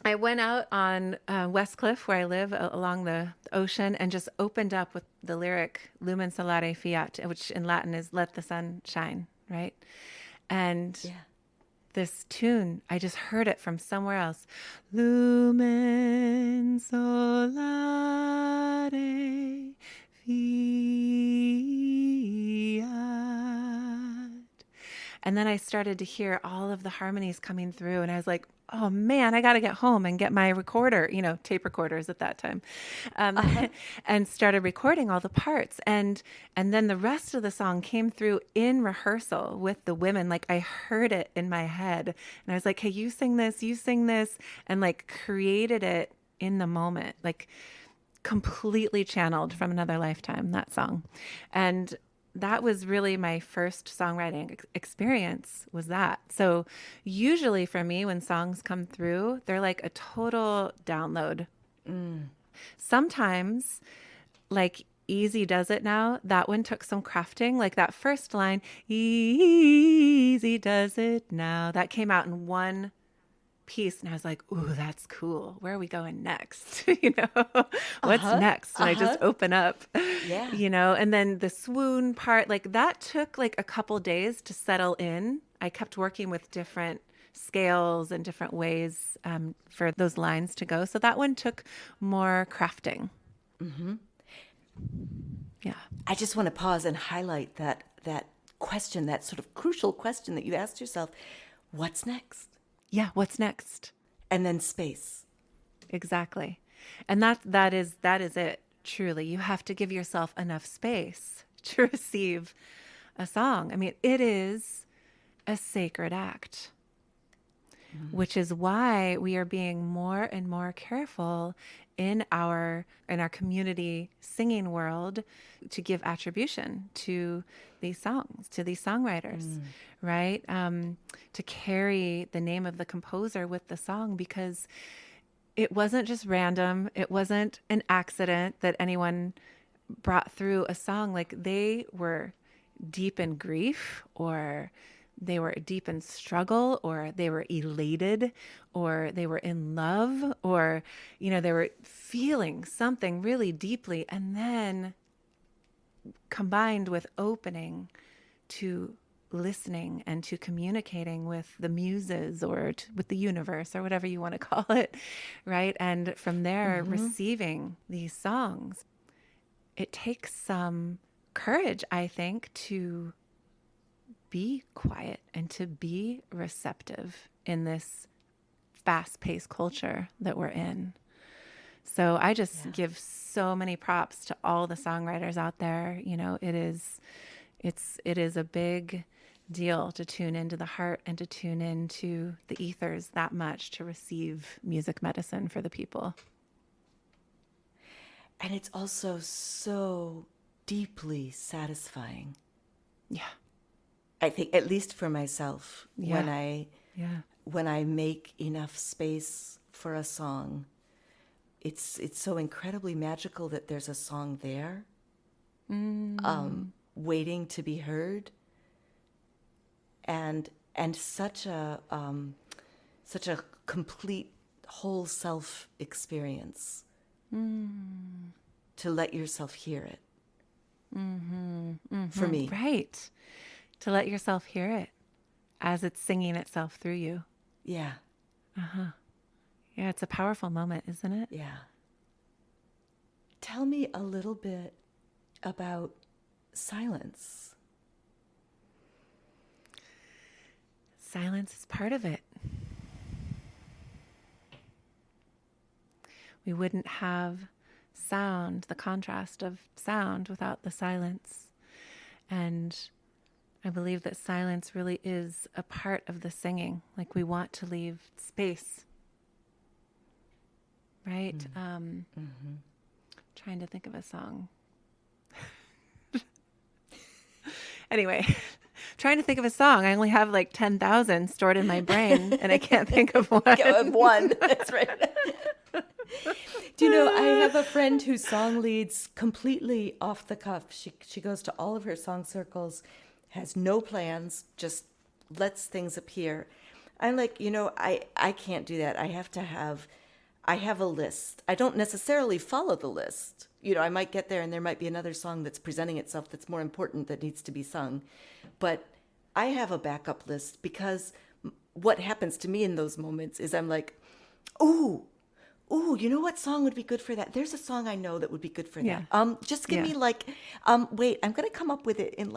Speaker 1: I went out on West Cliff, where I live, along the ocean, and just opened up with the lyric Lumen Solare Fiat, which in Latin is "Let the sun shine," right? And
Speaker 2: Yeah.
Speaker 1: this tune, I just heard it from somewhere else. Lumen Solare Fiat. And then I started to hear all of the harmonies coming through, and I was like, oh man, I got to get home and get my recorder, tape recorders at that time, and started recording all the parts. And then the rest of the song came through in rehearsal with the women. Like I heard it in my head, and I was like, hey, you sing this, and like created it in the moment, like completely channeled from another lifetime, that song. And that was really my first songwriting experience, was that. So usually for me, when songs come through, they're like a total download. Sometimes, like Easy Does It Now, that one took some crafting. Like that first line, Easy Does It Now, that came out in one piece, and I was like, ooh, that's cool. Where are we going next? What's next? And I just open up,
Speaker 2: Yeah.
Speaker 1: and then the swoon part, like that took like a couple days to settle in. I kept working with different scales and different ways for those lines to go. So that one took more crafting. Yeah.
Speaker 2: I just want to pause and highlight that question, that sort of crucial question that you asked yourself, what's next?
Speaker 1: Yeah. What's next?
Speaker 2: And then space.
Speaker 1: Exactly. And that is it. Truly, you have to give yourself enough space to receive a song. I mean, it is a sacred act, which is why we are being more and more careful in our community singing world to give attribution to these songs, to these songwriters, right? To carry the name of the composer with the song, because it wasn't just random. It wasn't an accident that anyone brought through a song. Like they were deep in grief, or they were deep in struggle, or they were elated, or they were in love, or, they were feeling something really deeply. And then combined with opening to listening and to communicating with the muses, or with the universe, or whatever you want to call it, right? And from there, receiving these songs. It takes some courage, I think, to be quiet and to be receptive in this fast-paced culture that we're in. So I just give so many props to all the songwriters out there. It is a big deal to tune into the heart and to tune into the ethers that much to receive music medicine for the people.
Speaker 2: And it's also so deeply satisfying.
Speaker 1: Yeah.
Speaker 2: I think, at least for myself,
Speaker 1: Yeah.
Speaker 2: when I make enough space for a song, it's so incredibly magical that there's a song there, waiting to be heard, and such a complete whole self experience to let yourself hear it. For me,
Speaker 1: Right. To let yourself hear it as it's singing itself through you.
Speaker 2: yeah,
Speaker 1: Yeah, it's a powerful moment, isn't it?
Speaker 2: yeah. Tell me a little bit about silence.
Speaker 1: Silence is part of it. We wouldn't have sound, the contrast of sound, without the silence. And I believe that silence really is a part of the singing. Like, we want to leave space. Right? Trying to think of a song. Anyway, trying to think of a song. I only have like 10,000 stored in my brain, and I can't think of one.
Speaker 2: One, that's right. Do you know, I have a friend who song leads completely off the cuff. She goes to all of her song circles, has no plans, just lets things appear. I'm like, I can't do that. I have a list. I don't necessarily follow the list. I might get there and there might be another song that's presenting itself that's more important that needs to be sung. But I have a backup list, because what happens to me in those moments is I'm like, ooh, you know what song would be good for that? There's a song I know that would be good for that. Just give me wait, I'm going to come up with it in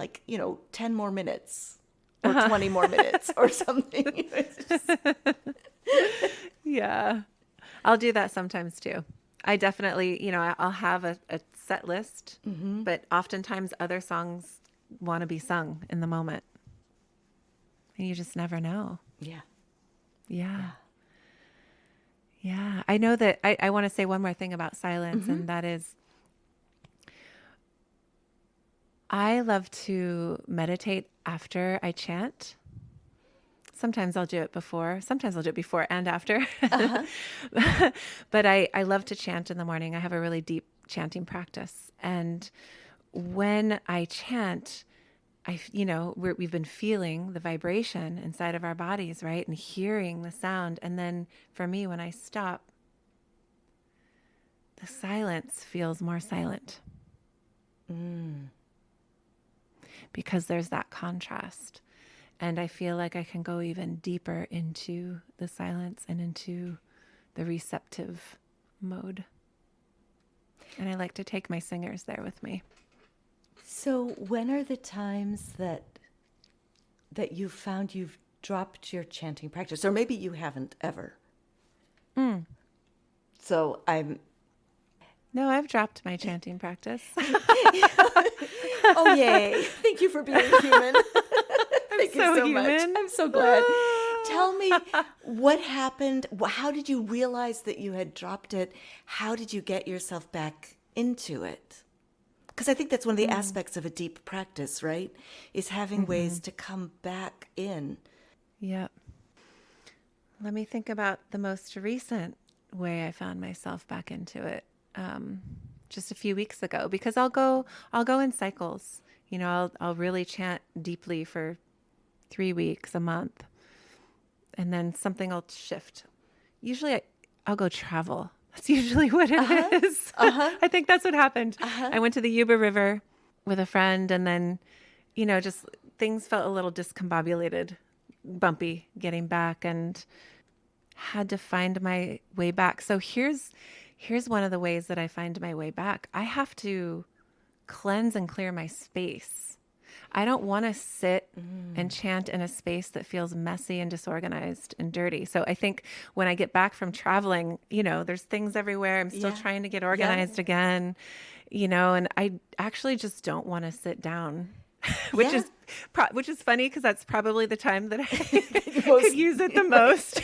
Speaker 2: 10 more minutes or 20 more minutes or something.
Speaker 1: Yeah. I'll do that sometimes too. I definitely, I'll have a set list, but oftentimes other songs want to be sung in the moment. And you just never know. Yeah. I know that I want to say one more thing about silence, and that is, I love to meditate after I chant. Sometimes I'll do it before. Sometimes I'll do it before and after. But I love to chant in the morning. I have a really deep chanting practice. And when I chant, we've been feeling the vibration inside of our bodies, right? And hearing the sound. And then for me, when I stop, the silence feels more silent. Because there's that contrast. And I feel like I can go even deeper into the silence and into the receptive mode. And I like to take my singers there with me.
Speaker 2: So when are the times that you've found you've dropped your chanting practice? Or maybe you haven't ever. So
Speaker 1: No, I've dropped my chanting practice.
Speaker 2: Oh, yay. Thank you for being human. Thank you so much. I'm so glad. Tell me, what happened? How did you realize that you had dropped it? How did you get yourself back into it? Because I think that's one of the aspects of a deep practice, right? Is having ways to come back in.
Speaker 1: Yep. Let me think about the most recent way I found myself back into it. Just a few weeks ago, because I'll go in cycles. I'll really chant deeply for 3 weeks, a month, and then something will shift. Usually I'll go travel. That's usually what it is. I think that's what happened. I went to the Yuba River with a friend, and then, just things felt a little discombobulated, bumpy getting back, and had to find my way back. So here's one of the ways that I find my way back. I have to cleanse and clear my space. I don't want to sit and chant in a space that feels messy and disorganized and dirty. So I think when I get back from traveling, there's things everywhere. I'm still trying to get organized again, and I actually just don't want to sit down which
Speaker 2: Yeah.
Speaker 1: is which is funny because that's probably the time that I
Speaker 2: Most-
Speaker 1: could use it the most.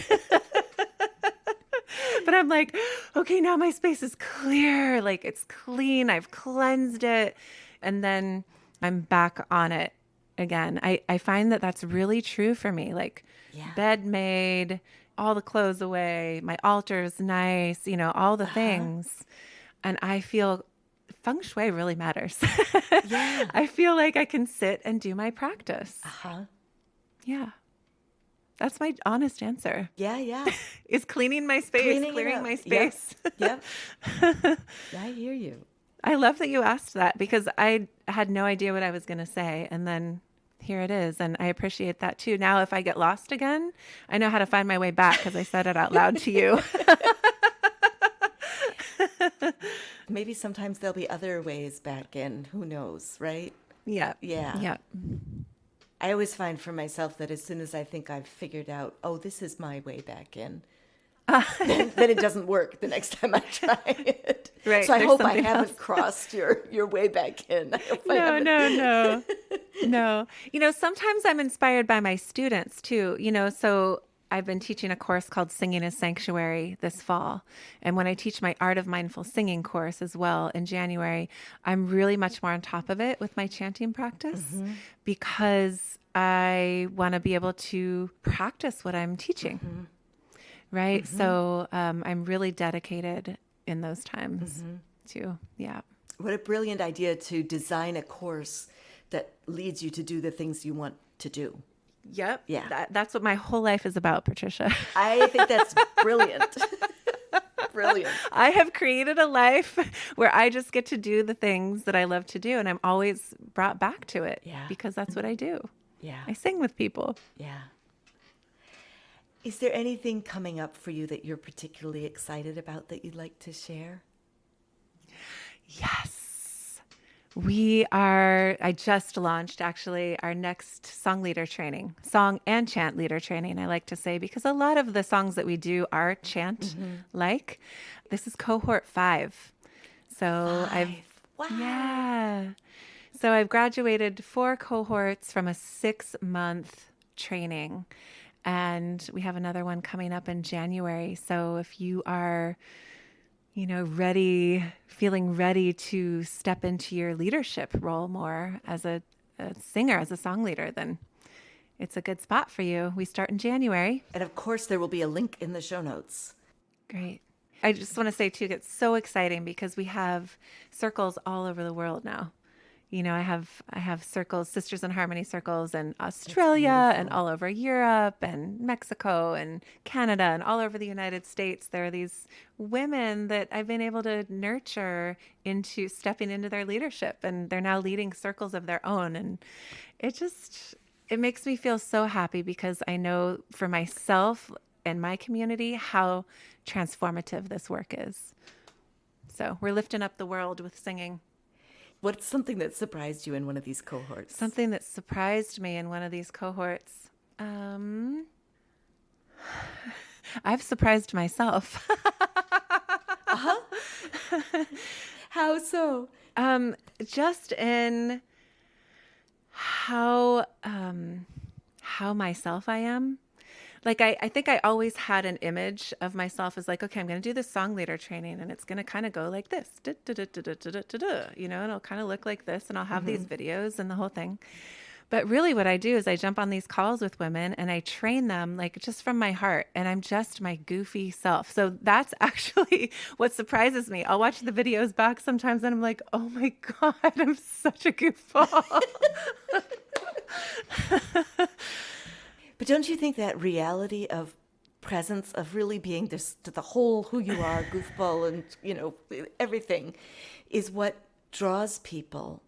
Speaker 1: But I'm like, okay, now my space is clear. Like it's clean. I've cleansed it. And then I'm back on it again. I find that that's really true for me. Like
Speaker 2: Yeah.
Speaker 1: bed made, all the clothes away, my altar's nice, all the things. And I feel feng shui really matters.
Speaker 2: Yeah.
Speaker 1: I feel like I can sit and do my practice.
Speaker 2: Uh-huh.
Speaker 1: Yeah. That's my honest answer.
Speaker 2: Yeah, yeah.
Speaker 1: Is cleaning my space,
Speaker 2: Cleaning it
Speaker 1: clearing
Speaker 2: up.
Speaker 1: my
Speaker 2: Yep.
Speaker 1: space.
Speaker 2: Yep. I hear you.
Speaker 1: I love that you asked that because I had no idea what I was going to say. And then here it is. And I appreciate that too. Now, if I get lost again, I know how to find my way back because I said it out loud to you.
Speaker 2: Maybe sometimes there'll be other ways back in. Who knows, right?
Speaker 1: Yeah.
Speaker 2: Yeah.
Speaker 1: Yeah.
Speaker 2: I always find for myself that as soon as I think I've figured out, oh, this is my way back in, then it doesn't work the next time I try it.
Speaker 1: Right,
Speaker 2: So I
Speaker 1: there's
Speaker 2: hope I
Speaker 1: something
Speaker 2: haven't
Speaker 1: else.
Speaker 2: crossed your way back in. I hope I
Speaker 1: No,
Speaker 2: haven't.
Speaker 1: no, no. No. Sometimes I'm inspired by my students too, so I've been teaching a course called Singing is Sanctuary this fall. And when I teach my Art of Mindful Singing course as well in January, I'm really much more on top of it with my chanting practice because I want to be able to practice what I'm teaching. Right. So I'm really dedicated in those times too. Yeah.
Speaker 2: What a brilliant idea to design a course that leads you to do the things you want to do.
Speaker 1: Yep.
Speaker 2: Yeah.
Speaker 1: That's what my whole life is about, Patricia.
Speaker 2: I think that's brilliant. Brilliant.
Speaker 1: I have created a life where I just get to do the things that I love to do. And I'm always brought back to it because that's what I do.
Speaker 2: Yeah.
Speaker 1: I sing with people.
Speaker 2: Yeah. Is there anything coming up for you that you're particularly excited about that you'd like to share?
Speaker 1: Yes. I just launched actually our next song leader training, song and chant leader training, I like to say, because a lot of the songs that we do are chant like. This is cohort 5. So
Speaker 2: Wow.
Speaker 1: Yeah. So I've graduated 4 cohorts from a 6-month training, and we have another one coming up in January. So if you are feeling ready to step into your leadership role more as a singer, as a song leader, then it's a good spot for you. We start in January.
Speaker 2: And of course, there will be a link in the show notes.
Speaker 1: Great. I just want to say too, it's so exciting because we have circles all over the world now. I have circles, Sisters in Harmony circles in Australia and all over Europe and Mexico and Canada and all over the United States. There are these women that I've been able to nurture into stepping into their leadership, and they're now leading circles of their own. And it makes me feel so happy because I know for myself and my community how transformative this work is. So we're lifting up the world with singing.
Speaker 2: What's something that surprised you in one of these cohorts?
Speaker 1: Something that surprised me in one of these cohorts. I've surprised myself.
Speaker 2: How so?
Speaker 1: Just in how myself I am. Like, I think I always had an image of myself as like, okay, I'm going to do this song leader training and it's going to kind of go like this, and it'll kind of look like this and I'll have these videos and the whole thing. But really what I do is I jump on these calls with women and I train them like just from my heart, and I'm just my goofy self. So that's actually what surprises me. I'll watch the videos back sometimes and I'm like, oh my God, I'm such a goofball.
Speaker 2: But don't you think that reality of presence, of really being just the whole who you are, goofball and, everything, is what draws people?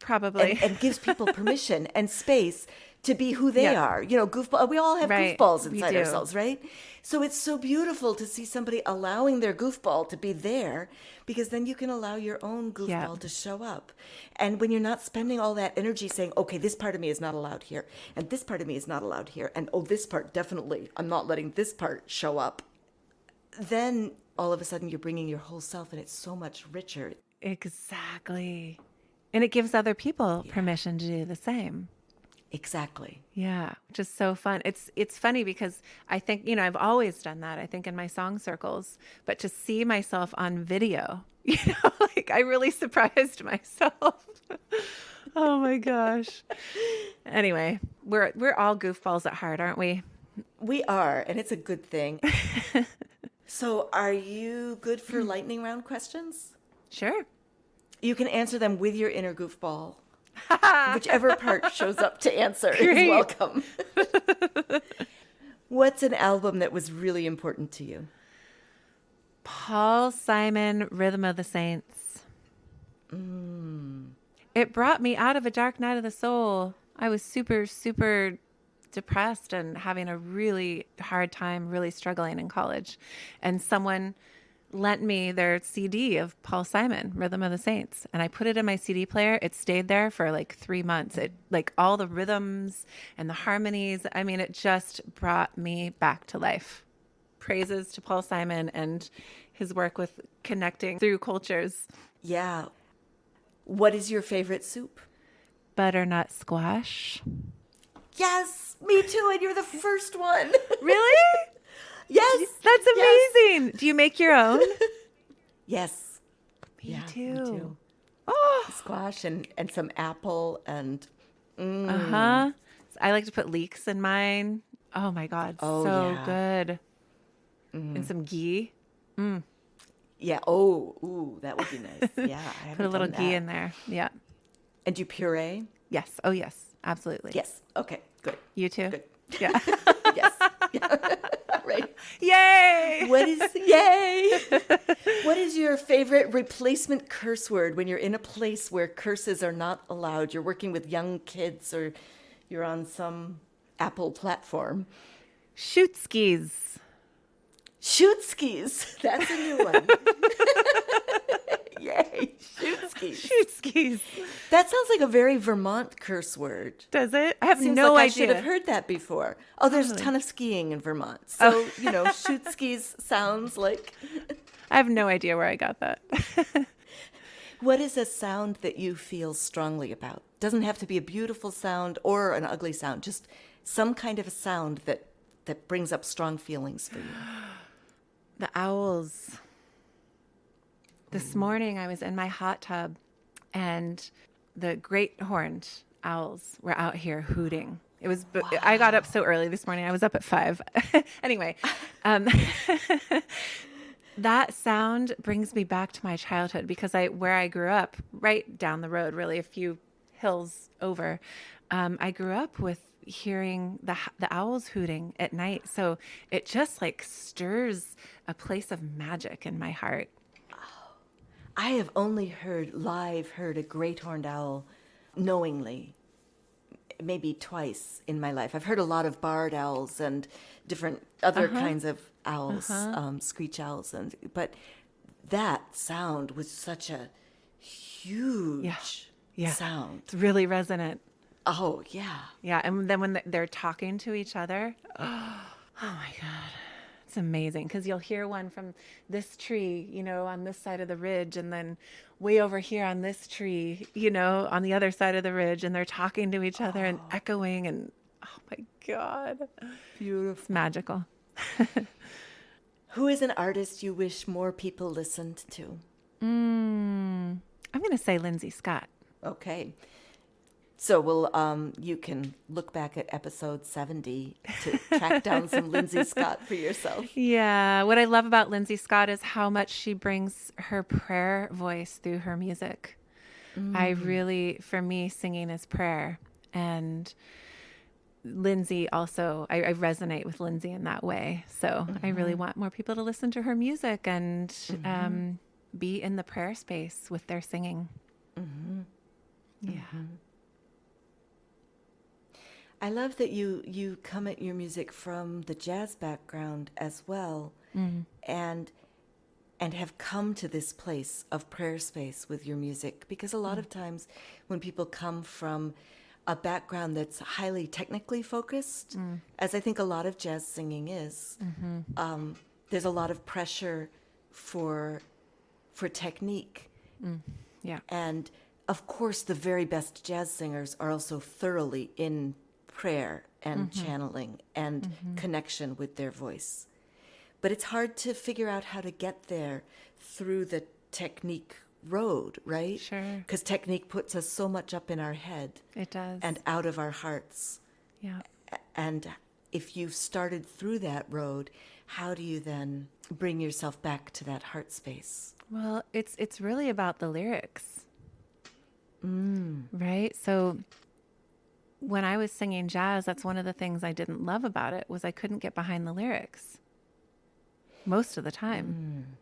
Speaker 1: Probably.
Speaker 2: And gives people permission and space to be who they are. Goofball. We all have goofballs inside ourselves, right? So it's so beautiful to see somebody allowing their goofball to be there, because then you can allow your own goofball to show up. And when you're not spending all that energy saying, okay, this part of me is not allowed here, and this part of me is not allowed here, and this part definitely, I'm not letting this part show up, then all of a sudden you're bringing your whole self, and it's so much richer.
Speaker 1: Exactly. And it gives other people permission to do the same.
Speaker 2: Exactly.
Speaker 1: Yeah, which is so fun. It's funny because I think, I've always done that, I think in my song circles, but to see myself on video, like I really surprised myself. Oh my gosh. Anyway, we're all goofballs at heart, aren't we?
Speaker 2: We are, and it's a good thing. So are you good for lightning round questions?
Speaker 1: Sure.
Speaker 2: You can answer them with your inner goofball. Whichever part shows up to answer is
Speaker 1: Great.
Speaker 2: welcome. What's an album that was really important to you?
Speaker 1: Paul Simon, Rhythm of the Saints. It brought me out of a dark night of the soul. I was super, super depressed and having a really hard time, really struggling in college. And someone lent me their CD of Paul Simon, Rhythm of the Saints. And I put it in my CD player. It stayed there for like 3 months. It, like all the rhythms and the harmonies. I mean, it just brought me back to life. Praises to Paul Simon and his work with connecting through cultures.
Speaker 2: Yeah. What is your favorite soup?
Speaker 1: Butternut squash.
Speaker 2: Yes, me too, and you're the first one.
Speaker 1: Really?
Speaker 2: Yes.
Speaker 1: That's amazing.
Speaker 2: Yes.
Speaker 1: Do you make your own?
Speaker 2: Yes.
Speaker 1: Me too.
Speaker 2: Me too.
Speaker 1: Oh.
Speaker 2: Squash and some apple and
Speaker 1: Uh-huh. I like to put leeks in mine. Oh my God.
Speaker 2: Oh,
Speaker 1: so
Speaker 2: yeah.
Speaker 1: good. And some ghee.
Speaker 2: yeah. Oh, ooh, that would be nice. Yeah, I haven't
Speaker 1: Put a little
Speaker 2: done
Speaker 1: ghee
Speaker 2: that.
Speaker 1: in there. Yeah.
Speaker 2: And do you puree?
Speaker 1: Yes. Oh, yes. Absolutely.
Speaker 2: Yes. Okay. Good.
Speaker 1: You too?
Speaker 2: Good.
Speaker 1: Yeah.
Speaker 2: Yes. Yeah. Right.
Speaker 1: Yay!
Speaker 2: Yay? What is your favorite replacement curse word when you're in a place where curses are not allowed? You're working with young kids or you're on some Apple platform.
Speaker 1: Shoot skis.
Speaker 2: Shoot skis. That's a new one. Yay. Shoot skis.
Speaker 1: Shoot skis.
Speaker 2: That sounds like a very Vermont curse word.
Speaker 1: Does it? I have
Speaker 2: Seems
Speaker 1: no
Speaker 2: like
Speaker 1: idea.
Speaker 2: I should have heard that before. Oh, there's a ton of skiing in Vermont. So, shoot skis sounds like...
Speaker 1: I have no idea where I got that.
Speaker 2: What is a sound that you feel strongly about? Doesn't have to be a beautiful sound or an ugly sound, just some kind of a sound that brings up strong feelings for you.
Speaker 1: The owls. This morning I was in my hot tub and the great horned owls were out here hooting. It was, I got up so early this morning. I was up at 5. Anyway, that sound brings me back to my childhood because where I grew up, right down the road, really a few hills over, I grew up with hearing the owls hooting at night. So it just like stirs a place of magic in my heart.
Speaker 2: I have only heard a great horned owl knowingly, maybe twice in my life. I've heard a lot of barred owls and different other kinds of owls, screech owls, but that sound was such a huge sound.
Speaker 1: It's really resonant.
Speaker 2: Oh, yeah.
Speaker 1: Yeah, and then when they're talking to each other, oh my God. It's amazing because you'll hear one from this tree, on this side of the ridge, and then way over here on this tree, on the other side of the ridge, and they're talking to each other and echoing, and oh my God.
Speaker 2: Beautiful.
Speaker 1: It's magical.
Speaker 2: Who is an artist you wish more people listened to?
Speaker 1: I'm going to say Lindsay Scott.
Speaker 2: Okay. So you can look back at episode 70 to track down some Lindsay Scott for yourself.
Speaker 1: Yeah. What I love about Lindsay Scott is how much she brings her prayer voice through her music. For me, singing is prayer. And Lindsay also, I resonate with Lindsay in that way. So I really want more people to listen to her music and be in the prayer space with their singing. Yeah.
Speaker 2: I love that you come at your music from the jazz background as well, and have come to this place of prayer space with your music. Because a lot of times when people come from a background that's highly technically focused, as I think a lot of jazz singing is, there's a lot of pressure for technique.
Speaker 1: Yeah.
Speaker 2: And of course, the very best jazz singers are also thoroughly in prayer and channeling and connection with their voice. But it's hard to figure out how to get there through the technique road, right?
Speaker 1: Sure.
Speaker 2: Because technique puts us so much up in our head.
Speaker 1: It does.
Speaker 2: And out of our hearts.
Speaker 1: Yeah.
Speaker 2: And if you've started through that road, how do you then bring yourself back to that heart space?
Speaker 1: Well, it's really about the lyrics. Right? So when I was singing jazz, that's one of the things I didn't love about it was I couldn't get behind the lyrics most of the time.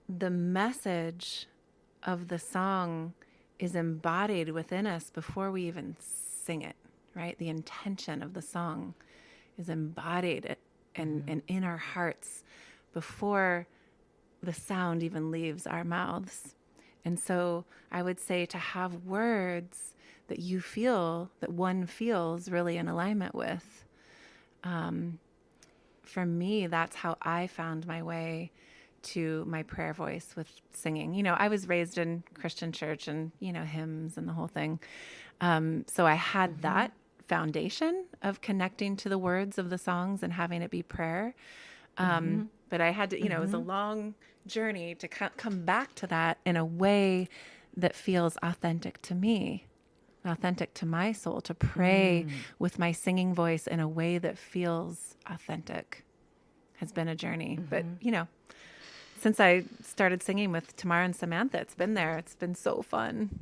Speaker 1: The message of the song is embodied within us before we even sing it, right? The intention of the song is embodied and in our hearts before the sound even leaves our mouths. And so I would say to have words that you feel, that one feels really in alignment with. For me, that's how I found my way to my prayer voice with singing. You know, I was raised in Christian church and, you know, hymns and the whole thing. So I had that foundation of connecting to the words of the songs and having it be prayer. But I had to, you know, it was a long journey to come back to that in a way that feels authentic to me, authentic to my soul, to pray with my singing voice in a way that feels authentic has been a journey. But, you know, since I started singing with Tamara and Samantha, it's been there. It's been so fun.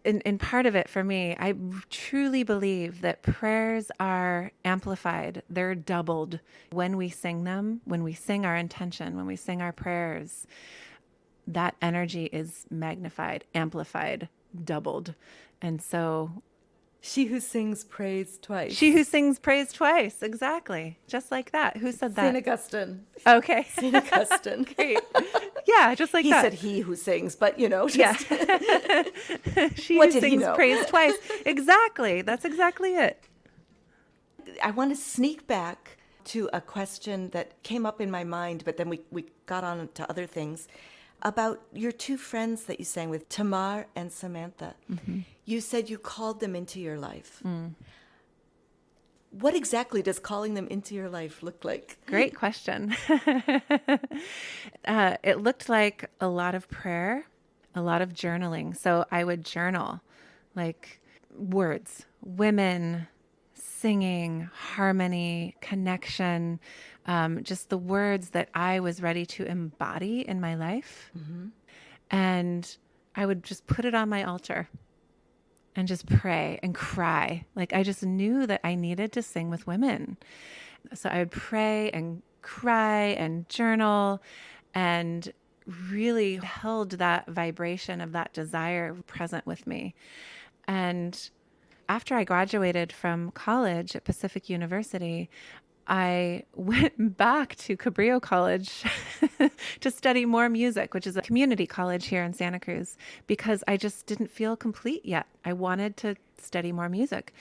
Speaker 1: And part of it for me, I truly believe that prayers are amplified. They're doubled when we sing them, when we sing our intention, when we sing our prayers. That energy is magnified, amplified, doubled. And so
Speaker 2: She who sings prays twice.
Speaker 1: she who sings prays twice. Exactly. Just like that. Who said that?
Speaker 2: St. Augustine.
Speaker 1: Okay.
Speaker 2: St. Augustine.
Speaker 1: Great. Yeah, just like
Speaker 2: He
Speaker 1: that.
Speaker 2: said he who sings, but you know,
Speaker 1: Yeah. She
Speaker 2: What
Speaker 1: who
Speaker 2: did he
Speaker 1: sings
Speaker 2: know?
Speaker 1: prays twice. Exactly. That's exactly it.
Speaker 2: I want to sneak back to a question that came up in my mind, but then we got on to other things about your two friends that you sang with, Tamar and Samantha. You said you called them into your life. What exactly does calling them into your life look like?
Speaker 1: Great question. It looked like a lot of prayer, a lot of journaling. So I would journal like words, women, singing, harmony, connection, just the words that I was ready to embody in my life. And I would just put it on my altar and just pray and cry. Like I just knew that I needed to sing with women. So I would pray and cry and journal and really held that vibration of that desire present with me. And after I graduated from college at Pacific University, I went back to Cabrillo College to study more music, which is a community college here in Santa Cruz, because I just didn't feel complete yet. I wanted to study more music.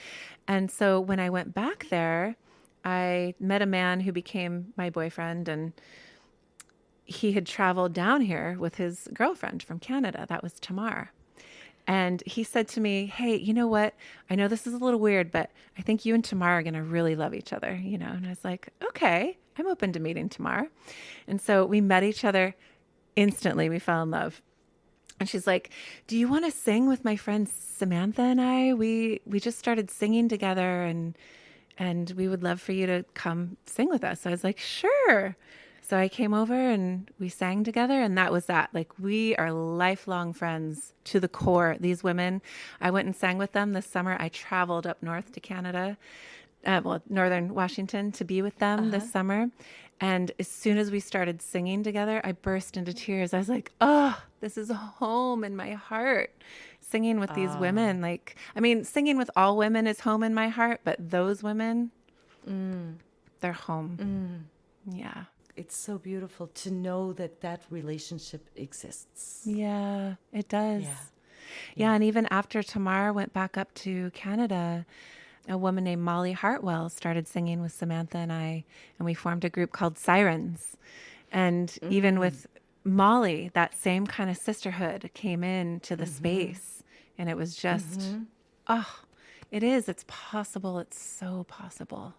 Speaker 1: And so when I went back there, I met a man who became my boyfriend, and he had traveled down here with his girlfriend from Canada. That was Tamar. And he said to me, hey, you know what? I know this is a little weird, but I think you and Tamar are going to really love each other, you know? And I was like, okay, I'm open to meeting Tamar. And so we met each other instantly. We fell in love. And she's like, do you want to sing with my friend Samantha and I? We just started singing together and we would love for you to come sing with us. So I was like, sure. So I came over and we sang together, and that was that. Like, we are lifelong friends to the core. These women, I went and sang with them this summer. I traveled up north to Canada, northern Washington, to be with them this summer. And as soon as we started singing together, I burst into tears. I was like, oh, this is home in my heart. Singing with these women, like, I mean, singing with all women is home in my heart, but those women, they're home. Yeah.
Speaker 2: It's so beautiful to know that that relationship exists.
Speaker 1: Yeah, it does.
Speaker 2: Yeah.
Speaker 1: Yeah, and even after Tamar went back up to Canada, a woman named Molly Hartwell started singing with Samantha and I, and we formed a group called Sirens. And even with Molly, that same kind of sisterhood came into the space. And it was just, oh, it is. It's possible. It's so possible.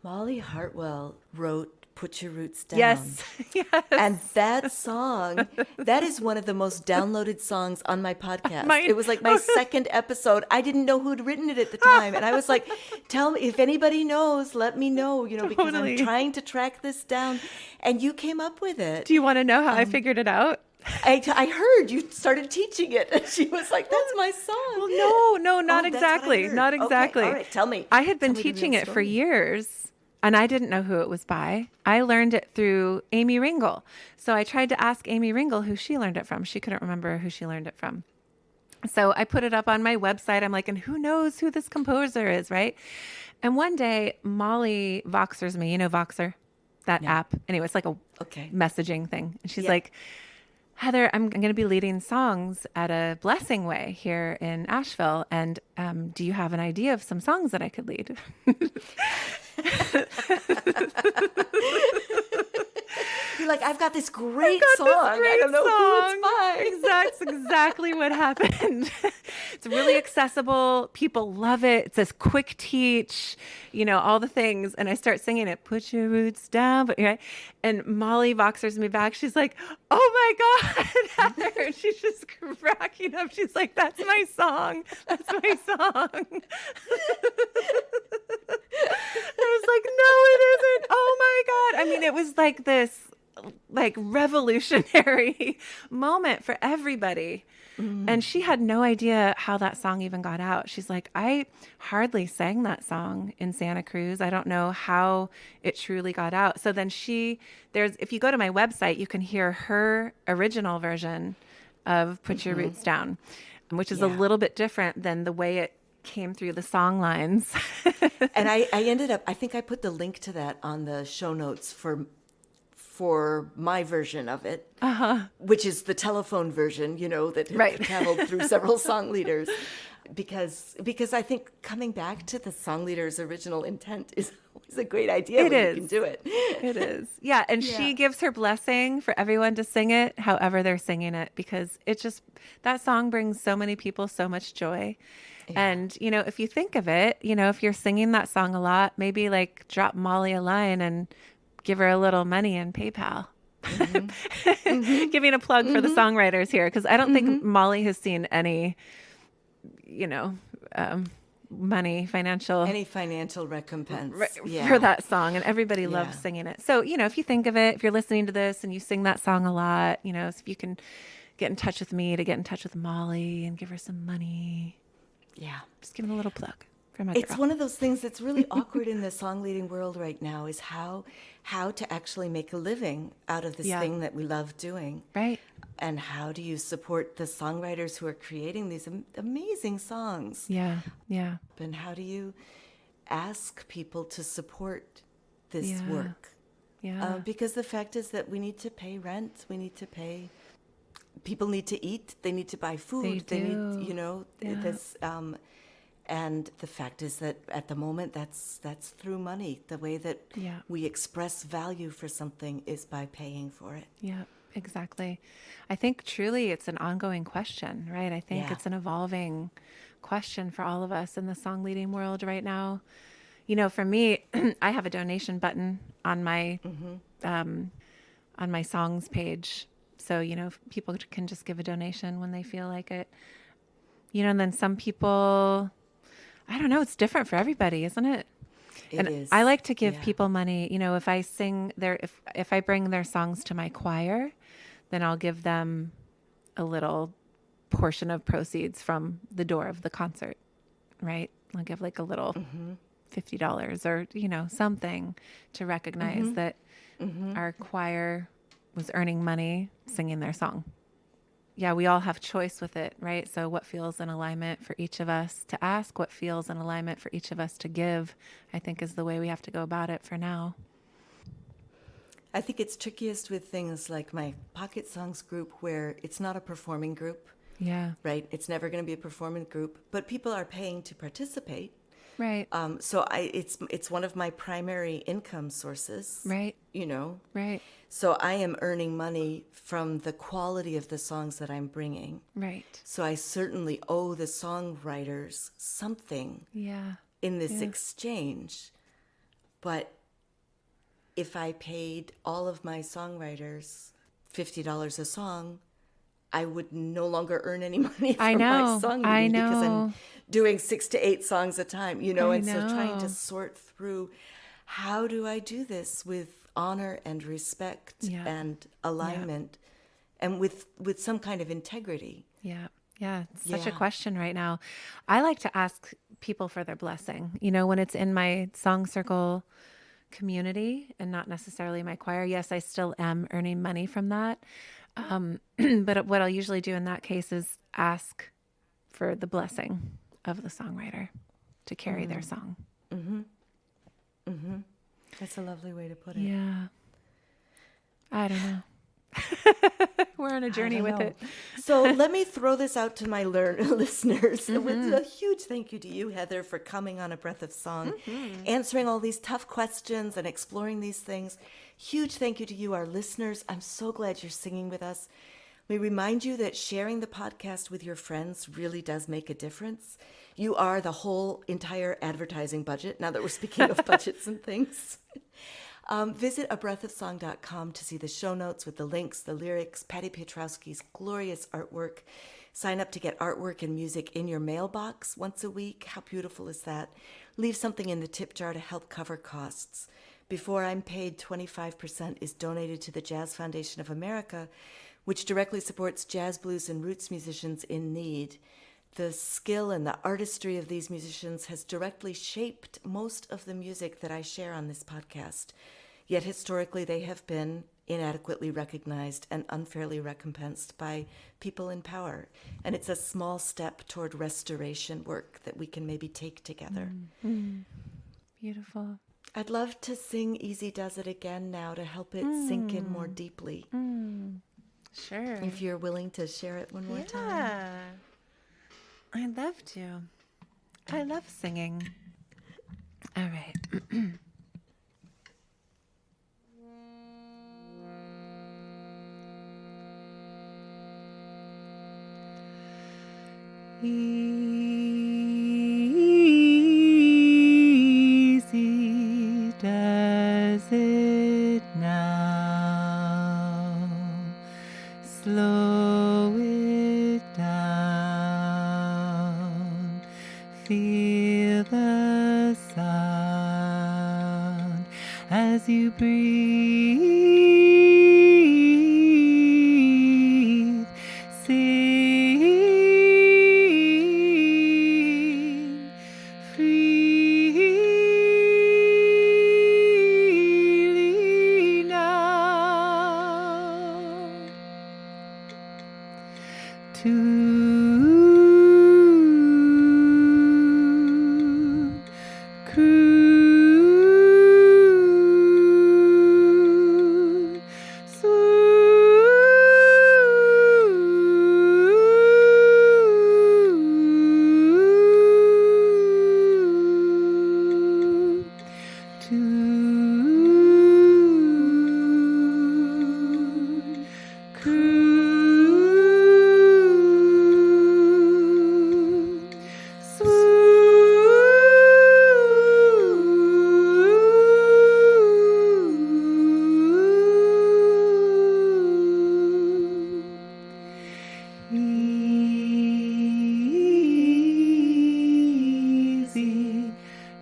Speaker 2: Molly Hartwell wrote Put Your Roots Down.
Speaker 1: Yes. Yes.
Speaker 2: And that song, that is one of the most downloaded songs on my podcast.
Speaker 1: Mine.
Speaker 2: It was like my second episode. I didn't know who'd written it at the time. And I was like, tell me, if anybody knows, let me know, because
Speaker 1: Totally.
Speaker 2: I'm trying to track this down. And you came up with it.
Speaker 1: Do you want to know how I figured it out?
Speaker 2: I heard you started teaching it. And she was like, that's my song.
Speaker 1: Well, no, not
Speaker 2: Oh, that's what I
Speaker 1: exactly.
Speaker 2: heard.
Speaker 1: Not
Speaker 2: Okay,
Speaker 1: exactly.
Speaker 2: all right, tell me.
Speaker 1: I had been
Speaker 2: Tell me the
Speaker 1: teaching
Speaker 2: real
Speaker 1: it for
Speaker 2: story.
Speaker 1: years. And I didn't know who it was by. I learned it through Amy Ringel. So I tried to ask Amy Ringel who she learned it from. She couldn't remember who she learned it from. So I put it up on my website. I'm like, and who knows who this composer is, right? And one day, Molly Voxers me. You know Voxer? That app. Anyway, it's like a messaging thing. And she's like, Heather, I'm going to be leading songs at a Blessing Way here in Asheville. And do you have an idea of some songs that I could lead?
Speaker 2: You're like, I've got this great song. I don't know who it's by.
Speaker 1: That's exactly what happened. It's really accessible. People love it. It's a quick teach, all the things. And I start singing it, put your roots down. Right? And Molly Voxers me back. She's like, oh my God, Heather. And she's just cracking up. She's like, that's my song. That's my song. I was like, no, it isn't. Oh my God. I mean, it was like this revolutionary moment for everybody. And she had no idea how that song even got out. She's like, I hardly sang that song in Santa Cruz. I don't know how it truly got out. So then if you go to my website, you can hear her original version of Put Your Roots Down, which is a little bit different than the way it came through the song lines.
Speaker 2: And I ended up, I think I put the link to that on the show notes for my version of it, which is the telephone version, that traveled through several song leaders. Because I think coming back to the song leader's original intent is always a great idea when you can do it.
Speaker 1: It is. Yeah. And she gives her blessing for everyone to sing it however they're singing it, because that song brings so many people so much joy. Yeah. And, if you think of it, if you're singing that song a lot, maybe drop Molly a line and give her a little money in PayPal. Giving a plug for the songwriters here, because I don't think Molly has seen any, money, any financial
Speaker 2: recompense
Speaker 1: for that song, and everybody loves singing it. So, if you think of it, if you're listening to this and you sing that song a lot, so if you can get in touch with me to get in touch with Molly and give her some money. Yeah. Just give them a little plug.
Speaker 2: It's one of those things that's really awkward in the song leading world right now, is how to actually make a living out of this thing that we love doing.
Speaker 1: Right.
Speaker 2: And how do you support the songwriters who are creating these amazing songs?
Speaker 1: Yeah. Yeah.
Speaker 2: And how do you ask people to support this work?
Speaker 1: Yeah.
Speaker 2: Because the fact is that we need to pay rent. People need to eat. They need to buy food. They need, this. And the fact is that at the moment, that's through money. The way that we express value for something is by paying for it.
Speaker 1: Yeah, exactly. I think truly it's an ongoing question, right? I think it's an evolving question for all of us in the song leading world right now. For me, I have a donation button on my songs page. So, people can just give a donation when they feel like it. And then some people, I don't know, it's different for everybody, isn't it?
Speaker 2: It is.
Speaker 1: I like to give people money. If I sing if I bring their songs to my choir, then I'll give them a little portion of proceeds from the door of the concert, right? I'll give a little $50 or, something to recognize that our choir was earning money singing their song. Yeah, we all have choice with it, right? So what feels in alignment for each of us to ask, what feels in alignment for each of us to give, I think is the way we have to go about it for now.
Speaker 2: I think it's trickiest with things like my Pocket Songs group, where it's not a performing group.
Speaker 1: Yeah.
Speaker 2: Right? It's never going to be a performing group, but people are paying to participate.
Speaker 1: Right.
Speaker 2: So it's one of my primary income sources.
Speaker 1: Right.
Speaker 2: you know?
Speaker 1: Right.
Speaker 2: So I am earning money from the quality of the songs that I'm bringing.
Speaker 1: Right.
Speaker 2: So I certainly owe the songwriters something
Speaker 1: Yeah.
Speaker 2: in this
Speaker 1: Yeah.
Speaker 2: exchange. But if I paid all of my songwriters $50 a song, I would no longer earn any money
Speaker 1: I
Speaker 2: from my
Speaker 1: know. I
Speaker 2: songwriting because I'm
Speaker 1: know.
Speaker 2: doing 6 to 8 songs a time, you know,
Speaker 1: I
Speaker 2: and so trying to
Speaker 1: know.
Speaker 2: sort through how do I do this with honor and respect
Speaker 1: Yeah.
Speaker 2: and alignment and with some kind of integrity.
Speaker 1: Yeah. Yeah. It's such a
Speaker 2: Yeah.
Speaker 1: question right now. I like to ask people for their blessing. You know, when it's in my song circle community and not necessarily my choir. Yes, I still am earning money from that. But what I'll usually do in that case is ask for the blessing of the songwriter to carry their song.
Speaker 2: That's a lovely way to put it.
Speaker 1: Yeah. I don't know. We're on a journey
Speaker 2: I don't
Speaker 1: with
Speaker 2: know.
Speaker 1: it.
Speaker 2: So let me throw this out to my listeners. With a huge thank you to you, Heather, for coming on A Breath of Song, answering all these tough questions and exploring these things. Huge thank you to you, our listeners. I'm so glad you're singing with us. We remind you that sharing the podcast with your friends really does make a difference. You are the whole entire advertising budget, now that we're speaking of budgets and things. Visit abreathofsong.com to see the show notes with the links, the lyrics, Patty Piotrowski's glorious artwork. Sign up to get artwork and music in your mailbox once a week. How beautiful is that? Leave something in the tip jar to help cover costs. Before I'm Paid, 25% is donated to the Jazz Foundation of America, which directly supports jazz, blues, and roots musicians in need. The skill and the artistry of these musicians has directly shaped most of the music that I share on this podcast. Yet historically, they have been inadequately recognized and unfairly recompensed by people in power. And it's a small step toward restoration work that we can maybe take together.
Speaker 1: Beautiful.
Speaker 2: I'd love to sing Easy Does It again now to help it sink in more deeply.
Speaker 1: Sure.
Speaker 2: If you're willing to share it one more time.
Speaker 1: Yeah. I'd love to. I love singing. All right. Easy does it now. Slow it down. Feel the sound as you breathe. Sing freely now. Toot, croot, swoot. Toot, croot, swoot. Easy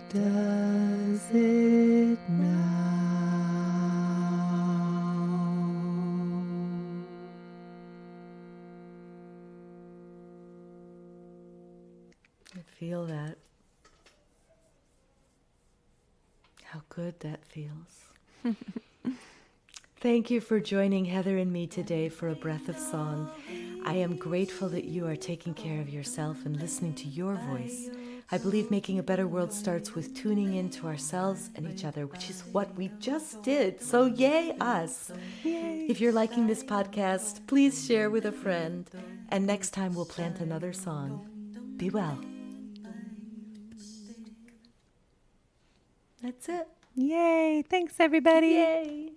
Speaker 1: does it now.
Speaker 2: I feel that. How good that feels. Thank you for joining Heather and me today for A Breath of Song. I am grateful that you are taking care of yourself and listening to your voice. I believe making a better world starts with tuning in to ourselves and each other, which is what we just did. So yay us.
Speaker 1: Yay.
Speaker 2: If you're liking this podcast, please share with a friend. And next time we'll plant another song. Be well. That's it.
Speaker 1: Yay. Thanks, everybody.
Speaker 2: Yay!